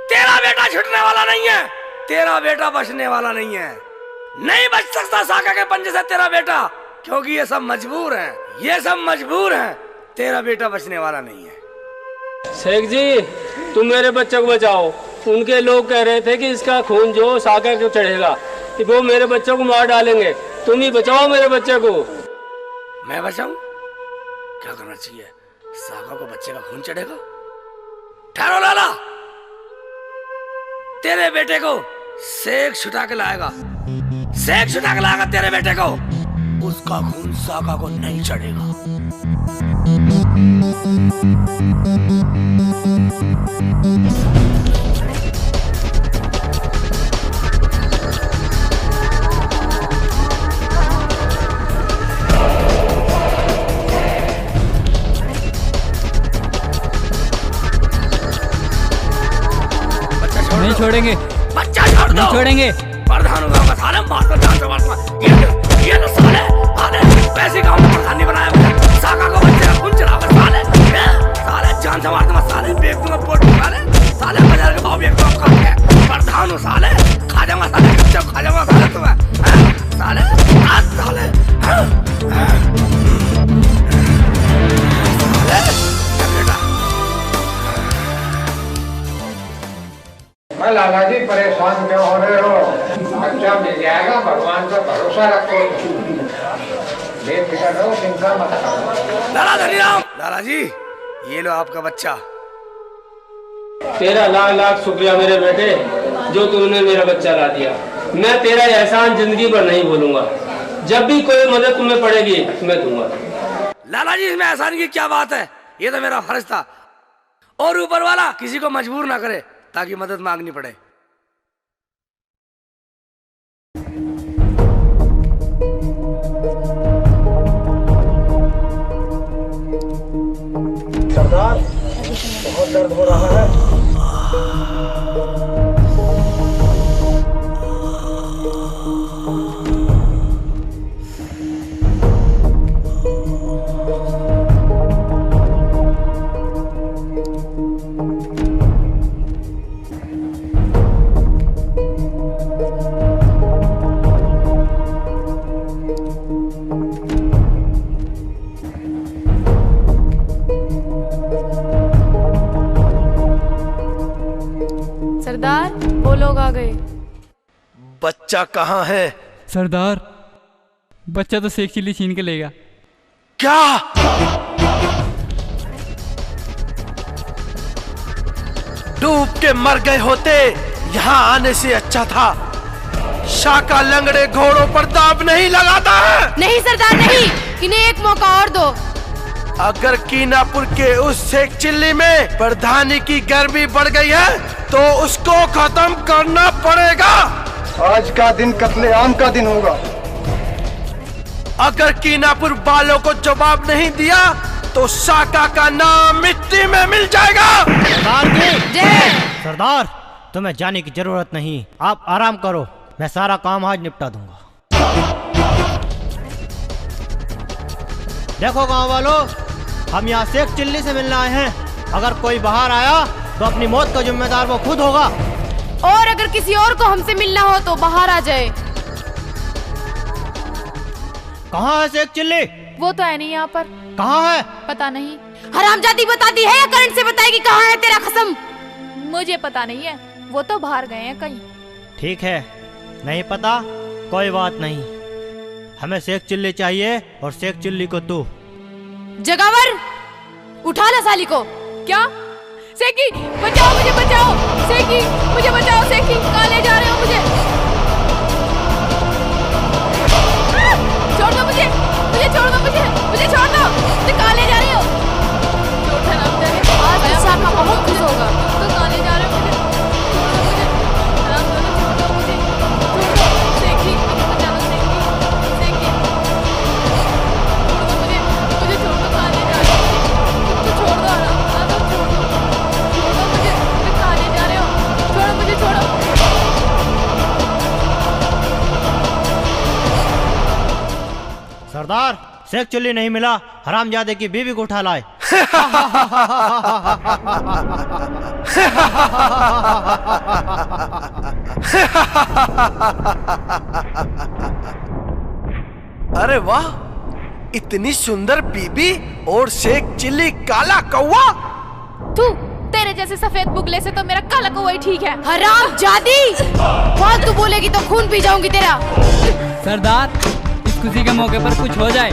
तेरा बेटा छुटने वाला नहीं है, तेरा बेटा बचने वाला नहीं है। नहीं बच सकता साका के पंजे से तेरा बेटा, क्योंकि ये सब मजबूर हैं, ये सब मजबूर हैं। तेरा बेटा बचने वाला नहीं है। शेख जी, तुम मेरे बच्चे को बचाओ। उनके लोग कह रहे थे कि इसका खून जो साका को चढ़ेगा, वो मेरे बच्चे को मार डालेंगे। तुम ही बचाओ मेरे बच्चे को। मैं बचाऊं? क्या करना चाहिए? साका को बच्चे का खून चढ़ेगा? ठहरो लाला, तेरे बेटे को शेख छुटा के लाएगा, शेख छुटा के लाएगा तेरे बेटे को। उसका खून साका को नहीं चढ़ेगा। नहीं छोड़ेंगे, बच्चा छोड़ दो, नहीं छोड़ेंगे। प्रधान गांव का साले मार कर जान से मारना। ये लो साले, आने पैसे गांव में प्रधान नहीं बनाया मुझे। साका को बच्चे का खून चढ़ाकर साले, साले जान से मार दूंगा, साले बेच दूंगा पोट में, साले बाजार के भाव बेच दूंगा करके। प्रधान हो साले, खा जाऊंगा साले, बच्चे को खा जाऊंगा साले तुम्हें, साले आज साले। लाला जी परेशान क्यों हो रहे हो? बच्चा मिल जाएगा, भगवान पर भरोसा रखो, बेफिक्र रहो, चिंता मत करो। लाला धनीराम, लाला जी ये लो आपका बच्चा। तेरा लाख लाख शुक्रिया मेरे बेटे, जो तूने मेरा बच्चा ला दिया। मैं तेरा एहसान जिंदगी भर नहीं भूलूंगा। जब भी कोई मदद तुम्हें पड़ेगी मैं दूंगा। लाला जी इसमें एहसान की क्या बात है, ये तो मेरा फर्ज था। और ऊपर वाला किसी को मजबूर ना करे ताकि मदद मांगनी पड़े। सरदार, बहुत दर्द हो रहा है। सरदार, वो लोग आ गए। बच्चा कहाँ है? सरदार, बच्चा तो शेख चिल्ली छीन के लेगा। क्या? डूब के मर गए होते, यहाँ आने से अच्छा था। शाका लंगड़े घोड़ों पर दाब नहीं लगाता है। नहीं सरदार नहीं, इन्हें एक मौका और दो। अगर कीनापुर के उस शेख चिल्ली में प्रधानी की गर्मी बढ़ गई है तो उसको खत्म करना पड़ेगा। आज का दिन कत्लेआम का दिन होगा। अगर कीनापुर वालों को जवाब नहीं दिया तो शाका का नाम मिट्टी में मिल जाएगा। सरदार जी, सरदार तुम्हें जाने की जरूरत नहीं, आप आराम करो, मैं सारा काम आज निपटा दूंगा। देखो गांव वालों, हम यहाँ शेख चिल्ली से मिलने आए हैं। अगर कोई बाहर आया तो अपनी मौत का जिम्मेदार वो खुद होगा। और अगर किसी और को हमसे मिलना हो तो बाहर आ जाए। कहाँ है शेख चिल्ली? वो तो है नहीं यहाँ पर। कहाँ है? पता नहीं। हरामजादी बताती है या करंट से बताएगी कहाँ है? तेरा कसम। मुझे पता नहीं है, वो तो बाहर गए हैं कहीं। ठीक है, नहीं पता, कोई बात नहीं। हमें शेख चिल्ली चाहिए और शेख चिल्ली को तू। जगावर, उठा ला साली को। क्या? सेकी, बचाओ मुझे, बचाओ सेकी, मुझे बचाओ सेकी, कहाँ ले जा रहे हो मुझे? छोड़ दो मुझे, मुझे छोड़ दो, मुझे छोड़ दो, मुझे कहाँ ले जा रहे हो? छोड़ दो मुझे, आज इस साल का बहुत खुश होगा। तो कहाँ ले जा रहे हो मुझे? छोड़ दो मुझे, छोड़ दो मुझे, छोड़ दो सेकी, मुझे बचा लो सेकी, सेकी। सरदार शेख चिल्ली नहीं मिला, हरामजादे की बीवी को उठा लाए। अरे वाह, इतनी सुंदर बीबी और शेख चिल्ली काला कौवा। तू तेरे जैसे सफेद बुगले से तो मेरा काला कौवा ही ठीक है। हराम जादी, फालतू बोलेगी तो खून पी जाऊंगी तेरा। सरदार, इस खुशी के मौके पर कुछ हो जाए।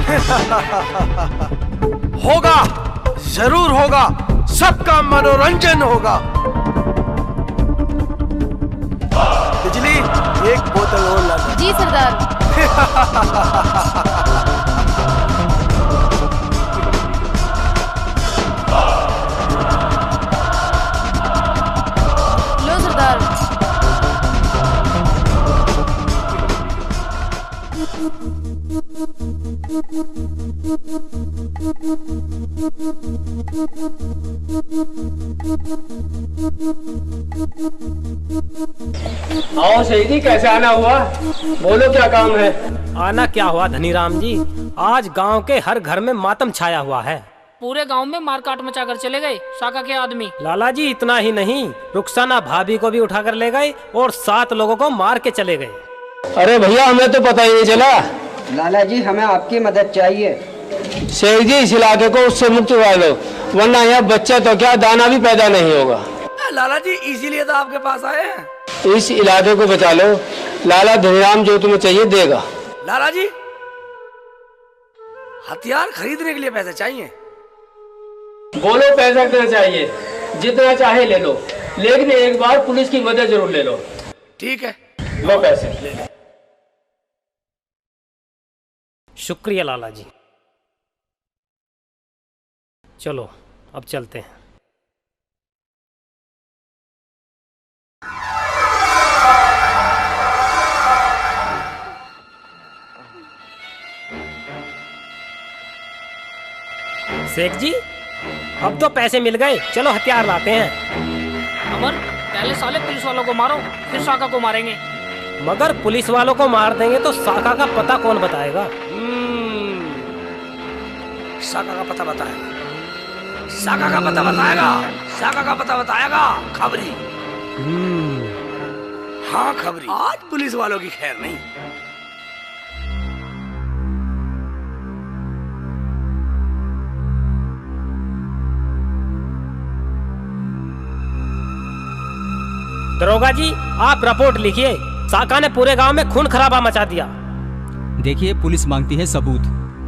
होगा, जरूर होगा, सबका मनोरंजन होगा। बिजली, एक बोतल और ला दो। जी सरदार। लो सरदार। आओ शहीदी, कैसे आना हुआ? बोलो क्या काम है? आना क्या हुआ धनीराम जी, आज गांव के हर घर में मातम छाया हुआ है। पूरे गांव में मारकाट मचा कर चले गए शाका के आदमी। लाला जी इतना ही नहीं, रुखसाना भाभी को भी उठाकर ले गए और 7 लोगों को मार के चले गए। अरे भैया, हमें तो पता ही नहीं चला। लाला जी, हमें आपकी मदद चाहिए। शेख जी, इस इलाके को उससे मुक्त करवा लो, वरना यहाँ बच्चा तो क्या दाना भी पैदा नहीं होगा। लाला जी, इसीलिए तो आपके पास आए हैं। इस इलाके को बचा लो, लाला धनीराम जो तुम्हें चाहिए देगा। लाला जी, हथियार खरीदने के लिए पैसे चाहिए। बोलो पैसा कितना चाहिए? जितना चाहे ले लो, लेकिन एक बार पुलिस की मदद जरूर ले लो। ठीक है, लो पैसे। ले लो। शुक्रिया लाला जी। चलो अब चलते हैं। शेख जी, अब तो पैसे मिल गए, चलो हथियार लाते हैं। अमर, पहले साले पुलिस वालों को मारो, फिर शाका को मारेंगे। मगर पुलिस वालों को मार देंगे तो शाका का पता कौन बताएगा? शाका का पता बताएगा, शाका का पता बताएगा, शाका का पता बताएगा खबरी। हाँ खबरी, आज पुलिस वालों की खैर नहीं। दरोगा जी, आप रिपोर्ट लिखिए, शाका ने पूरे गांव में खून खराबा मचा दिया। देखिए, पुलिस मांगती है सबूत।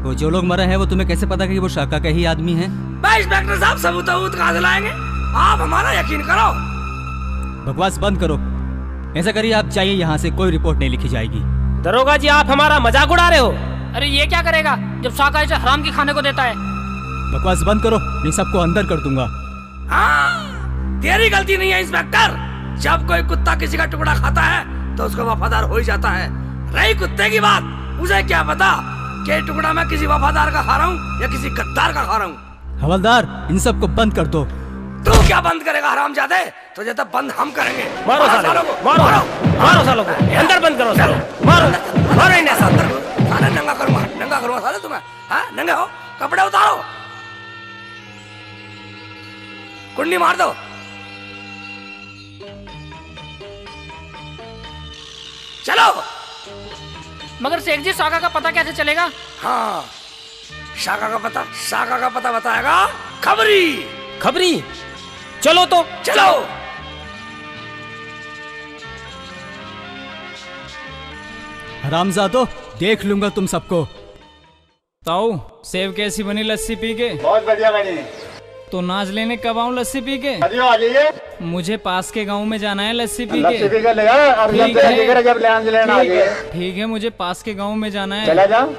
वो जो लोग मरे हैं वो तुम्हें कैसे पता कि वो शाका के ही आदमी हैं? इंस्पेक्टर साहब, सबूत कहाँ से लाएंगे? आप हमारा यकीन करो। बकवास बंद करो। ऐसा करिए, आप चाहिए, यहाँ से कोई रिपोर्ट नहीं लिखी जाएगी। दरोगा जी, आप हमारा मजाक उड़ा रहे हो। अरे ये क्या करेगा जब शाका इसे हराम की खाने को देता है? बकवास बंद करो, नहीं सबको अंदर कर दूंगा। हाँ, तेरी गलती नहीं है इंस्पेक्टर। जब कोई कुत्ता किसी का टुकड़ा खाता है तो उसको वफादार हो ही जाता है। रही कुत्ते की बात, मुझे क्या पता कि टुकड़ा मैं किसी वफादार का खा रहा हूँ या किसी गद्दार का खा रहा हूँ। हवलदार, इन सबको बंद कर दो। तू क्या बंद करेगा हरामजादे? तुझे तो बंद हम करेंगे। मारो सालों को, मारो मारो सालों को, अंदर बंद करो सालों, मारो मारो इन्हें अंदर को। साले नंगा करूंगा साले तुम्हें। हाँ, नंगे हो, कपड़े उतारो, कुंडी मार दो। चलो। मगर शेख जी, शाका का पता कैसे चलेगा? हाँ, शाका का पता बताएगा खबरी। खबरी, चलो तो चलो। हरामजादो, देख लूंगा तुम सबको। ताऊ, सेव कैसी बनी लस्सी पी के? बहुत बढ़िया बनी। तो नाच लेने कब आऊँ लस्सी पी के? आ जाइए। मुझे पास के गांव में जाना है लस्सी पी के। लस्सी पी के ले आओ, और जब लेना ठीक है, मुझे पास के गांव में जाना है। चला जाओ।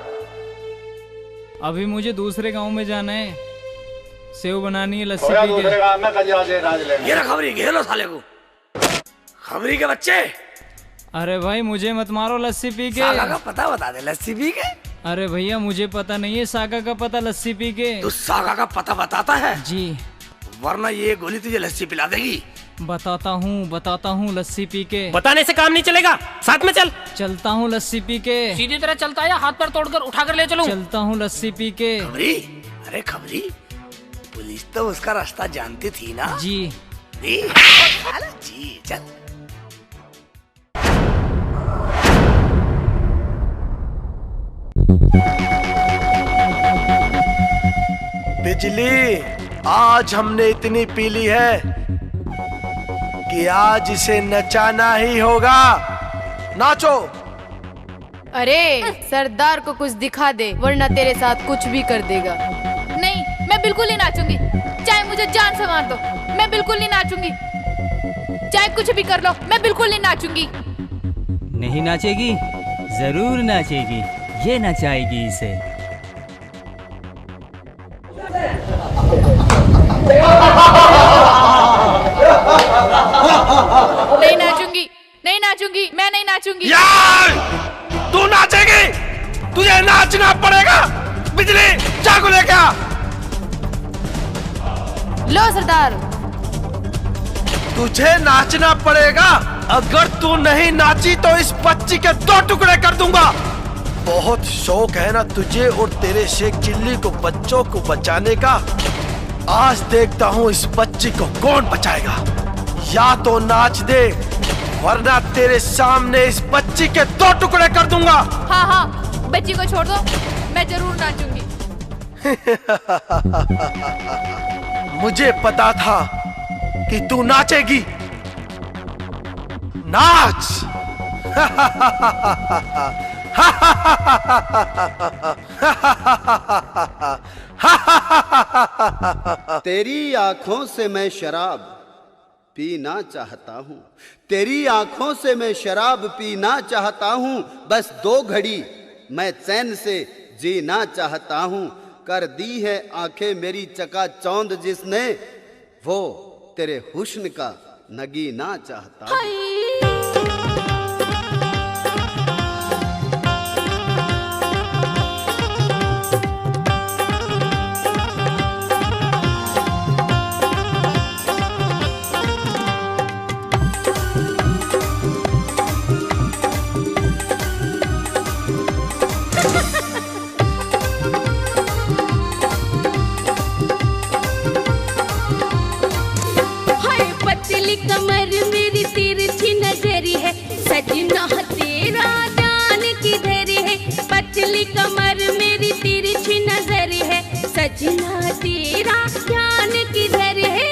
अभी मुझे दूसरे गांव में जाना है, सेव बनानी है लस्सी पी के। ये खबरी, घेर लो साले को। खबरी के बच्चे। अरे भाई, मुझे मत मारो लस्सी पी के। शाका का पता बता दे लस्सी पी के। अरे भैया, मुझे पता नहीं है शाका का पता लस्सी पी के। तू शाका का पता बताता है? जी। वरना ये गोली तुझे लस्सी पिला देगी। बताता हूँ लस्सी पी के। बताने से काम नहीं चलेगा, साथ में चल। चलता हूँ लस्सी पी के। सीधी तरह चलता है या हाथ पर तोड़कर उठाकर ले चलूं? चलता हूँ लस्सी पी के। खबरी, अरे खबरी, पुलिस तो उसका रास्ता जानती थी ना? जी जी चल। बिजली, आज हमने इतनी पी ली है कि आज इसे नचाना ही होगा। नाचो। अरे सरदार को कुछ दिखा दे, वरना तेरे साथ कुछ भी कर देगा। नहीं, मैं बिल्कुल नहीं नाचूंगी, चाहे मुझे जान से मार दो, मैं बिल्कुल नहीं नाचूंगी। चाहे कुछ भी कर लो, मैं बिल्कुल नहीं नाचूंगी। नहीं नाचेगी? जरूर नाचेगी, ये नचाएगी इसे। नहीं नाचूंगी, नहीं नाचूंगी, मैं नहीं नाचूंगी। यार, तू नाचेगी? तुझे नाचना पड़ेगा। बिजली, चाकू लेके आ। लो सरदार। तुझे नाचना पड़ेगा। अगर तू नहीं नाची तो इस बच्ची के 2 टुकड़े कर दूंगा। बहुत शौक है ना तुझे और तेरे शेख चिल्ली को बच्चों को बचाने का। आज देखता हूँ इस बच्ची को कौन बचाएगा। या तो नाच दे, वरना तेरे सामने इस बच्ची के 2 टुकड़े कर दूंगा। हाँ हाँ, बच्ची को छोड़ दो, मैं जरूर नाचूंगी। मुझे पता था कि तू नाचेगी। नाच। तेरी आंखों से मैं शराब पीना चाहता हूँ, तेरी आंखों से मैं शराब पीना चाहता हूँ। बस 2 घड़ी मैं चैन से जीना चाहता हूँ। कर दी है आंखें मेरी चकाचौंध जिसने, वो तेरे हुस्न का नगीना चाहता हूँ। कमर मेरी तिरछी नजरी है, सजना तेरा जान किधर है। पतली कमर मेरी तिरछी नजरी है, सजना तेरा जान किधर है।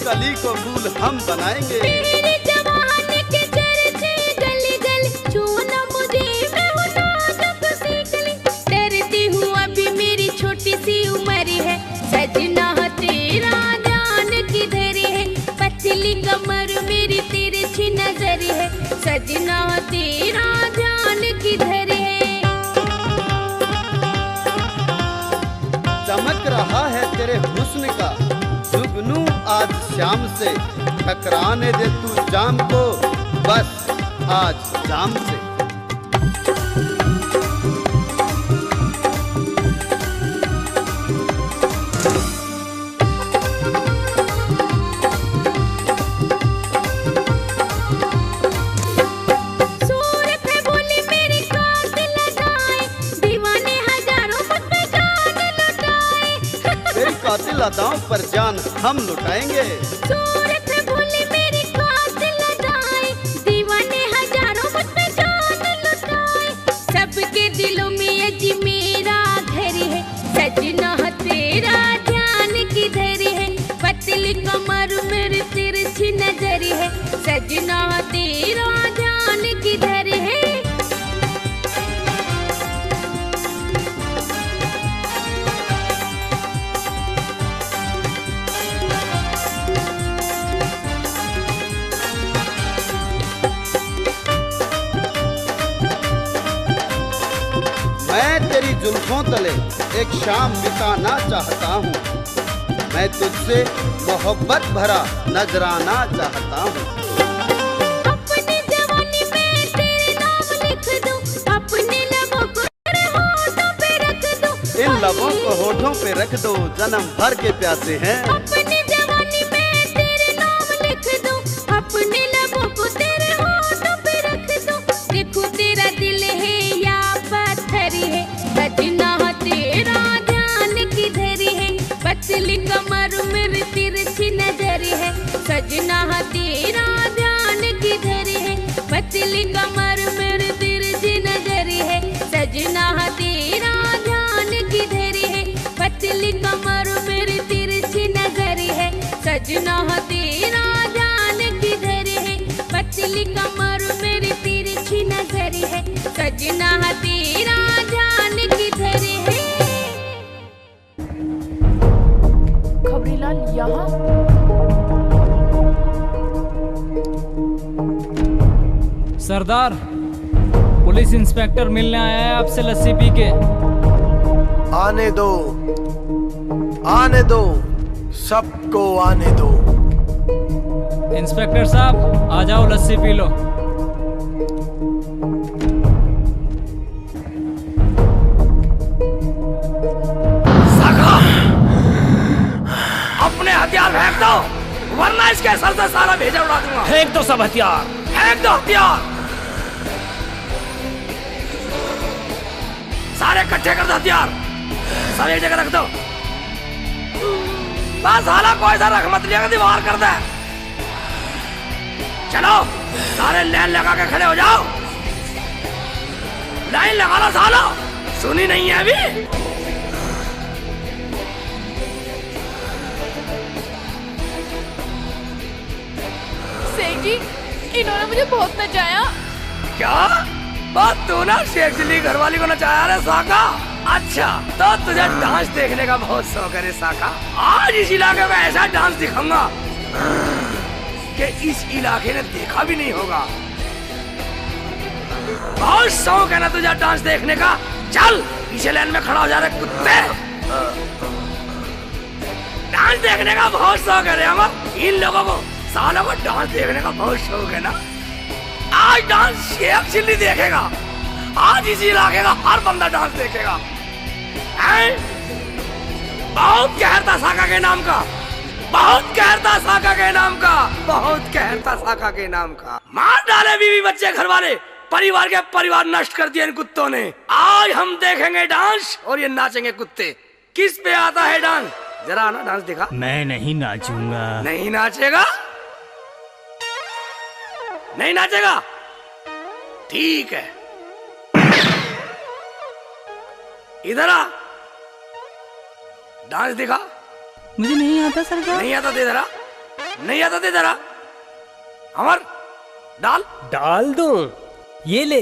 कली को फूल हम बनाएंगे। मेरे जवानी के चर्चे गली गली, छूना मुझे मैं हूँ नाजुक सी कली। डरती हूँ अभी मेरी छोटी सी उम्र है, सजना तेरा जान किधर है। पतली कमर मेरी तिरछी नजर है, सजना तेरा जान किधर है। चमक रहा है तेरे हुस्न का जुगनू आज शाम से, टकराने दे तू जाम को बस आज जाम से। सूरत है बोली मेरी कातिल लगाए, दीवाने हजारों मुझ पे जान लुटाए। तेरी कातिल अदाओं पर जान हम लुटाएंगे। सूरत है बोली मेरी कातिल लगाए, दीवाने हजारों मुझ पे जान लुटाए। सबके दिलों में अजी मेरा घर है, सजना तेरा ध्यान किधर है। पतली कमर मेरी तिरछी नजर है, सजना तेरा ध्यान किधर है। जुल्फों तले एक शाम बिताना चाहता हूँ। मैं तुझसे मोहब्बत भरा नजराना चाहता हूँ। अपनी जवानी में तेरे नाम लिख दूं, अपने लबों को तेरे होठों पे रख दूं। इन लबों को होठों पे रख दो, जन्म भर के प्यासे हैं। अपनी जवानी में तेरे नाम लिख दूं, अपने लबों को तेरे होठों पे रख दूं। देखो तेरा दिल है या पत्थर है, सजना तेरा ध्यान किधर है। पतली कमर मेरी तिरछी नजर है, सजना तेरा ध्यान किधर है। पतली कमर मेरी तिरछी नजर है, सजना तेरा ध्यान किधर है। पतली कमर मेरी तिरछी नजर है, सजना तेरा ध्यान किधर है। पतली कमर मेरी तिरछी नजर है, सजना तेरा ध्यान किधर है। खबरीलाल यहाँ? सरदार, पुलिस इंस्पेक्टर मिलने आया है आपसे लस्सी पी के। आने दो, आने दो, सबको आने दो। इंस्पेक्टर साहब आ जाओ, लस्सी पी लो। अपने हथियार फेंक दो, वरना इसके सर से सारा भेजा उड़ा दूंगा। फेंक दो सब हथियार, फेंक दो हथियार, सारे इकट्ठे कर दो हथियार, सब एक जगह रख दो। बस साला कोई सा रख मत लिया, दीवार कर दे। चलो सारे लाइन लगा के खड़े हो जाओ, लाइन लगा लो सालो, सुनी नहीं है अभी? सेठ जी, इन्होंने मुझे बहुत नचाया। क्या बात, तू ना शेख जी घरवाली को नचाया रे साका? अच्छा, तो तुझे डांस देखने का बहुत शौक है रे साका। आज इस इलाके में ऐसा डांस दिखाऊंगा कि इस इलाके ने देखा भी नहीं होगा। बहुत शौक है ना तुझे डांस देखने का? चल पीछे लाइन में खड़ा हो जा रहे कुत्ते। डांस देखने का बहुत शौक है रे अमर। इन लोगों को सालों को डांस देखने का बहुत शौक है ना। आज डांस शेख चिल्ली देखेगा, आज इसी इलाके का हर बंदा डांस देखेगा। बहुत कहर था साका के नाम का, बहुत कहर था साका के नाम का, बहुत कहर था साका के नाम का। मार डाले बीवी बच्चे घर वाले, परिवार के परिवार नष्ट कर दिए इन कुत्तों ने। आज हम देखेंगे डांस और ये नाचेंगे कुत्ते। किस पे आता है डांस? जरा ना डांस दिखा। मैं नहीं नाचूंगा। नहीं नाचेगा? नहीं नाचेगा? ठीक है, इधर आ, डांस दिखा। मुझे नहीं आता सरकार। नहीं आता तो इधर आ, नहीं आता तो इधर आ। अमर डाल। डाल दूं? ये ले।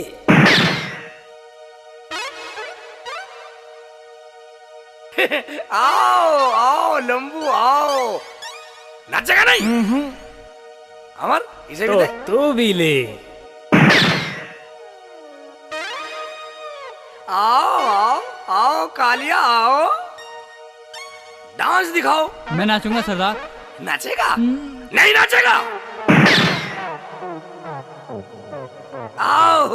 आओ आओ लंबू आओ। नाचेगा नहीं? अमर इसे भी तो दे। तू भी ले। आओ आओ आओ कालिया आओ, डांस दिखाओ। मैं नाचूंगा सरदार। नाचेगा? नहीं नाचेगा? आओ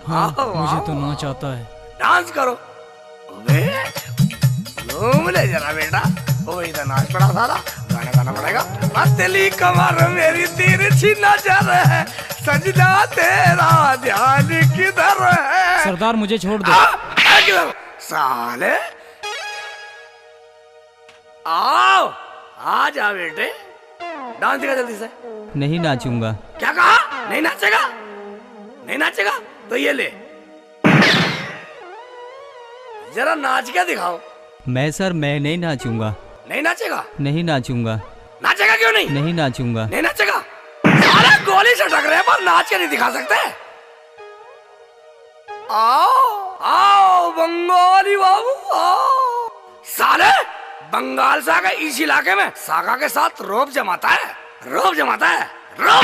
हाँ, आओ मुझे आओ। तो नाच आता है। डांस करो। घूम ले जरा बेटा, वो इधर नाच पड़ा सारा, गाना गाना पड़ेगा। पतली कमर मेरी तिरछी नजर है, सजना तेरा ध्यान किधर है। सरदार मुझे छोड़ दो। किधर साले? आओ आ जा बेटे, डांस दिखा जल्दी से। नहीं नाचूंगा। क्या कहा? नहीं नाचेगा? नहीं नाचेगा तो ये ले, जरा नाच के दिखाओ। मैं नहीं नाचूंगा। नहीं नाचेगा? नहीं नाचूंगा। नाचेगा क्यों नहीं? नहीं नाचूंगा। नहीं नाचेगा? सारे गोली से टक रहे हैं पर नाच के नहीं दिखा सकते। आओ आओ बंगाली बाबू आओ। साले बंगाल सागा इस इलाके में सागा के साथ रोब जमाता है, रोब जमाता है, रोब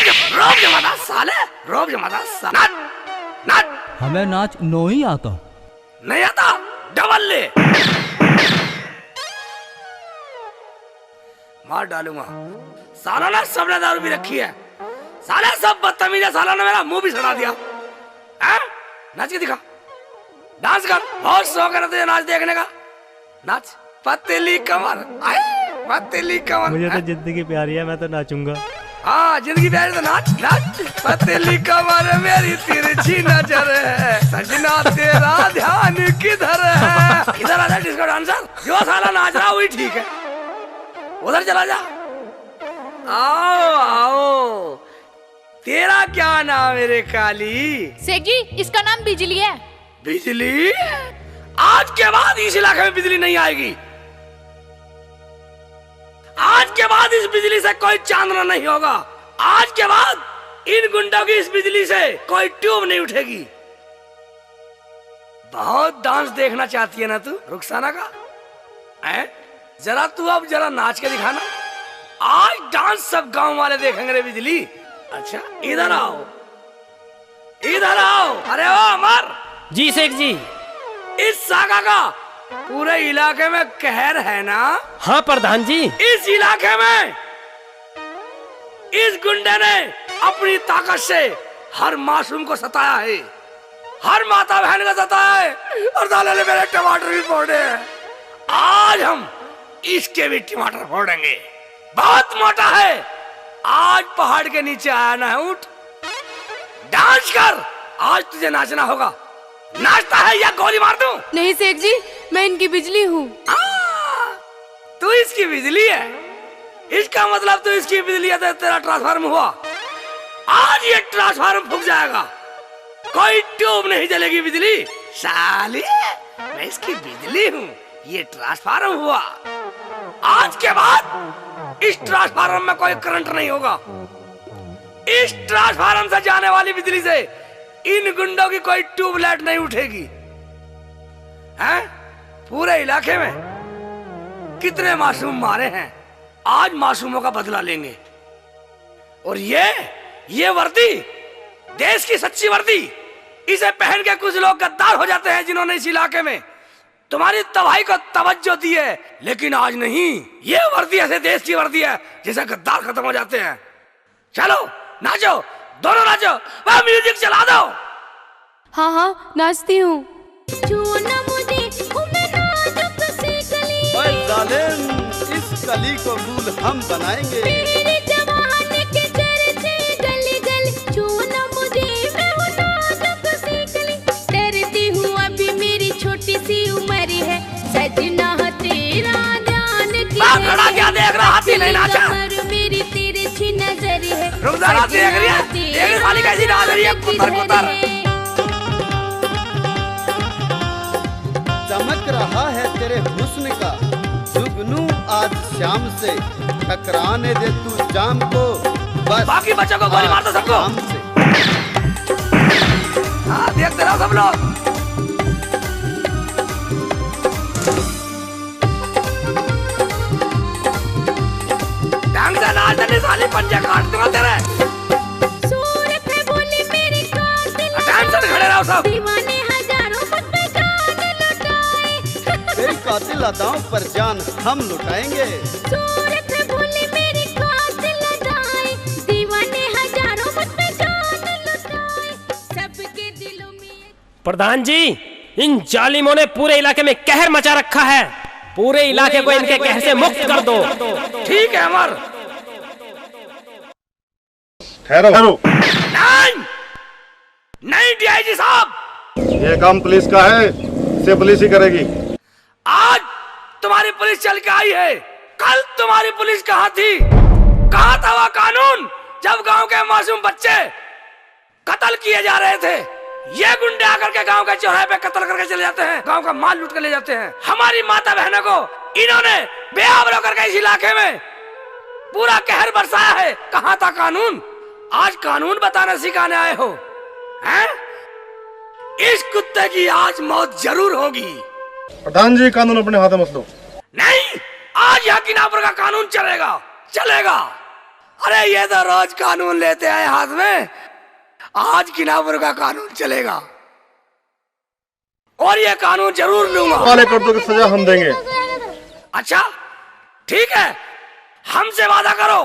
जमाता साले, रोब जमाता। नाच नाच। हमें नाच नहीं आता। नहीं आता डबल ले। मार डालूंगा। साला ने सबने दारू भी रखी है। साले सब बदतमीज है। साला ने मेरा मुंह भी सड़ा दिया। नाच के दिखा, डांस कर। बहुत शौक है तुझे नाच देखने का। नाच। पतली कमर, पतली कमर। मुझे तो जिंदगी प्यारी है, मैं तो नाचूंगा। हाँ जिंदगी प्यारी तो नाच नाच। पतली कमर मेरी तिरछी नजर है, सजना तेरा ध्यान किधर है। इधर आजा डिस्को डांसर, जो साला नाच रहा वही ठीक है। उधर चला जा। आओ आओ, तेरा क्या नाम है रे काली? सेठ जी, इसका नाम बिजली है। बिजली? आज के बाद इस इलाके में बिजली नहीं आएगी। आज के बाद इस बिजली से कोई चांदना नहीं होगा। आज के बाद इन गुंडों की इस बिजली से कोई ट्यूब नहीं उठेगी। बहुत डांस देखना चाहती है ना तू रुखसाना का? जरा तू अब जरा नाच के दिखाना। आज डांस सब गांव वाले देखेंगे रे बिजली। अच्छा इधर आओ, इधर आओ। अरे ओ अमर जी शेख जी। इस सागा का पूरे इलाके में कहर है ना? हाँ प्रधान जी। इस इलाके में इस गुंडे ने अपनी ताकत से हर मासूम को सताया है, हर माता बहन को सताया है, और साले ने मेरे टमाटर भी फोड़े हैं। आज हम इसके भी टमाटर फोड़ेंगे। बहुत मोटा है। आज पहाड़ के नीचे आया ना है, उठ डांस कर। आज तुझे नाचना होगा। नाचता है या गोली मार दूं? नहीं सेठ जी, मैं इनकी बिजली हूँ। तू इसकी बिजली है? इसका मतलब तू इसकी बिजली है तो तेरा ट्रांसफार्म हुआ। आज ये ट्रांसफार्म फूक जाएगा। कोई ट्यूब नहीं जलेगी बिजली। साली मैं इसकी बिजली हूँ, ये ट्रांसफार्म हुआ। आज के बाद इस ट्रांसफार्म में कोई करंट नहीं होगा। इस ट्रांसफार्म से जाने वाली बिजली से इन गुंडों की कोई ट्यूबलाइट नहीं उठेगी। हैं? पूरे इलाके में कितने मासूम मारे हैं, आज मासूमों का बदला लेंगे। और ये वर्दी देश की सच्ची वर्दी, इसे पहन के कुछ लोग गद्दार हो जाते हैं जिन्होंने इस इलाके में तुम्हारी तबाही को तवज्जो दी है, लेकिन आज नहीं। ये वर्दी ऐसे देश की वर्दी है जिसे गद्दार खत्म हो जाते हैं। चलो नाचो, दोनों नाचो। वह म्यूजिक चला दो। हाँ हाँ नाचती हूँ। इस कली को फूल हम बनाएंगे। मेरे जवानी के चर्चे गली गली, छूना मुझे मैं हूँ नाजुक सी कली। डरती हूँ अभी मेरी छोटी सी उम्र है, सजना तेरा ध्यान खड़ा क्या देख रहा? हाथी नहीं नाचा। मेरी तिरछी नजर है। रुखसाना देख रही है? देख साली कैसी नाच रही है, कुतर कुतर। चमक रहा है तेरे हुस्न का जुगनू आज शाम से, टकराने दे तू जाम को बस। बाकी बच्चों को गोली मार दो सबको। हाँ देखते रहो सब लोग। ढंग से नाच नहीं साली, पंजे काट दूंगा तेरे। सूरत है बोली मेरी कातिल, टेंशन खड़े रहो सब। दीवाने हजारों मुझ पे जान लुटाए। तेरी कातिल अदाओं पर जान हम लुटाएंगे। सूरत है बोली मेरी कातिल अदाएं, दीवाने हजारों मुझ पे जान लुटाए। सबके दिलों में प्रधान जी, इन जालिमों ने पूरे इलाके में कहर मचा रखा है। पूरे इलाके को इनके कहर से मुक्त कर दो। ठीक है अमर। ठहरो। नहीं नहीं डीआईजी साहब, ये काम पुलिस का है, इसे पुलिस ही करेगी। आज तुम्हारी पुलिस चल के आई है, कल तुम्हारी पुलिस कहाँ थी? कहाँ था वह कानून जब गांव के मासूम बच्चे कत्ल किए जा रहे थे? ये गुंडे आकर के गांव के चौराहे पे कत्ल करके चले जाते हैं, गांव का माल लूट कर ले जाते हैं। हमारी माता बहनों को इन्होंने बेआबरू करके इस इलाके में पूरा कहर बरसाया है। कहाँ था कानून? आज कानून बताना सिखाने आए हो हैं? इस कुत्ते की आज मौत जरूर होगी। प्रधान जी, कानून अपने हाथ में मत लो। नहीं, आज यहाँ किनापुर का कानून चलेगा, चलेगा। अरे ये तो रोज कानून लेते हैं हाथ में, आज किनापुर का कानून चलेगा। और ये कानून जरूर लूंगा। वाले कर्तों की सजा हम देंगे। अच्छा ठीक है, हमसे वादा करो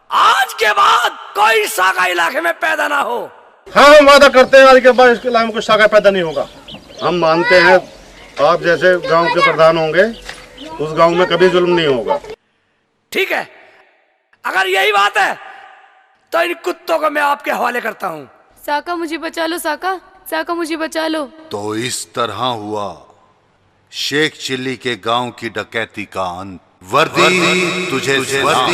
आज के बाद कोई साका इलाके में पैदा ना हो। हाँ हम वादा करते हैं आज के बाद इस इलाके में कोई साका पैदा नहीं होगा। हम मानते हैं आप जैसे गांव के प्रधान होंगे उस गांव में कभी जुल्म नहीं होगा। ठीक है, अगर यही बात है तो इन कुत्तों को मैं आपके हवाले करता हूँ। साका मुझे बचा लो, साका साका मुझे बचा लो। तो इस तरह हुआ शेख चिल्ली के गांव की डकैती का अंत। वर्दी तुझे सलाम।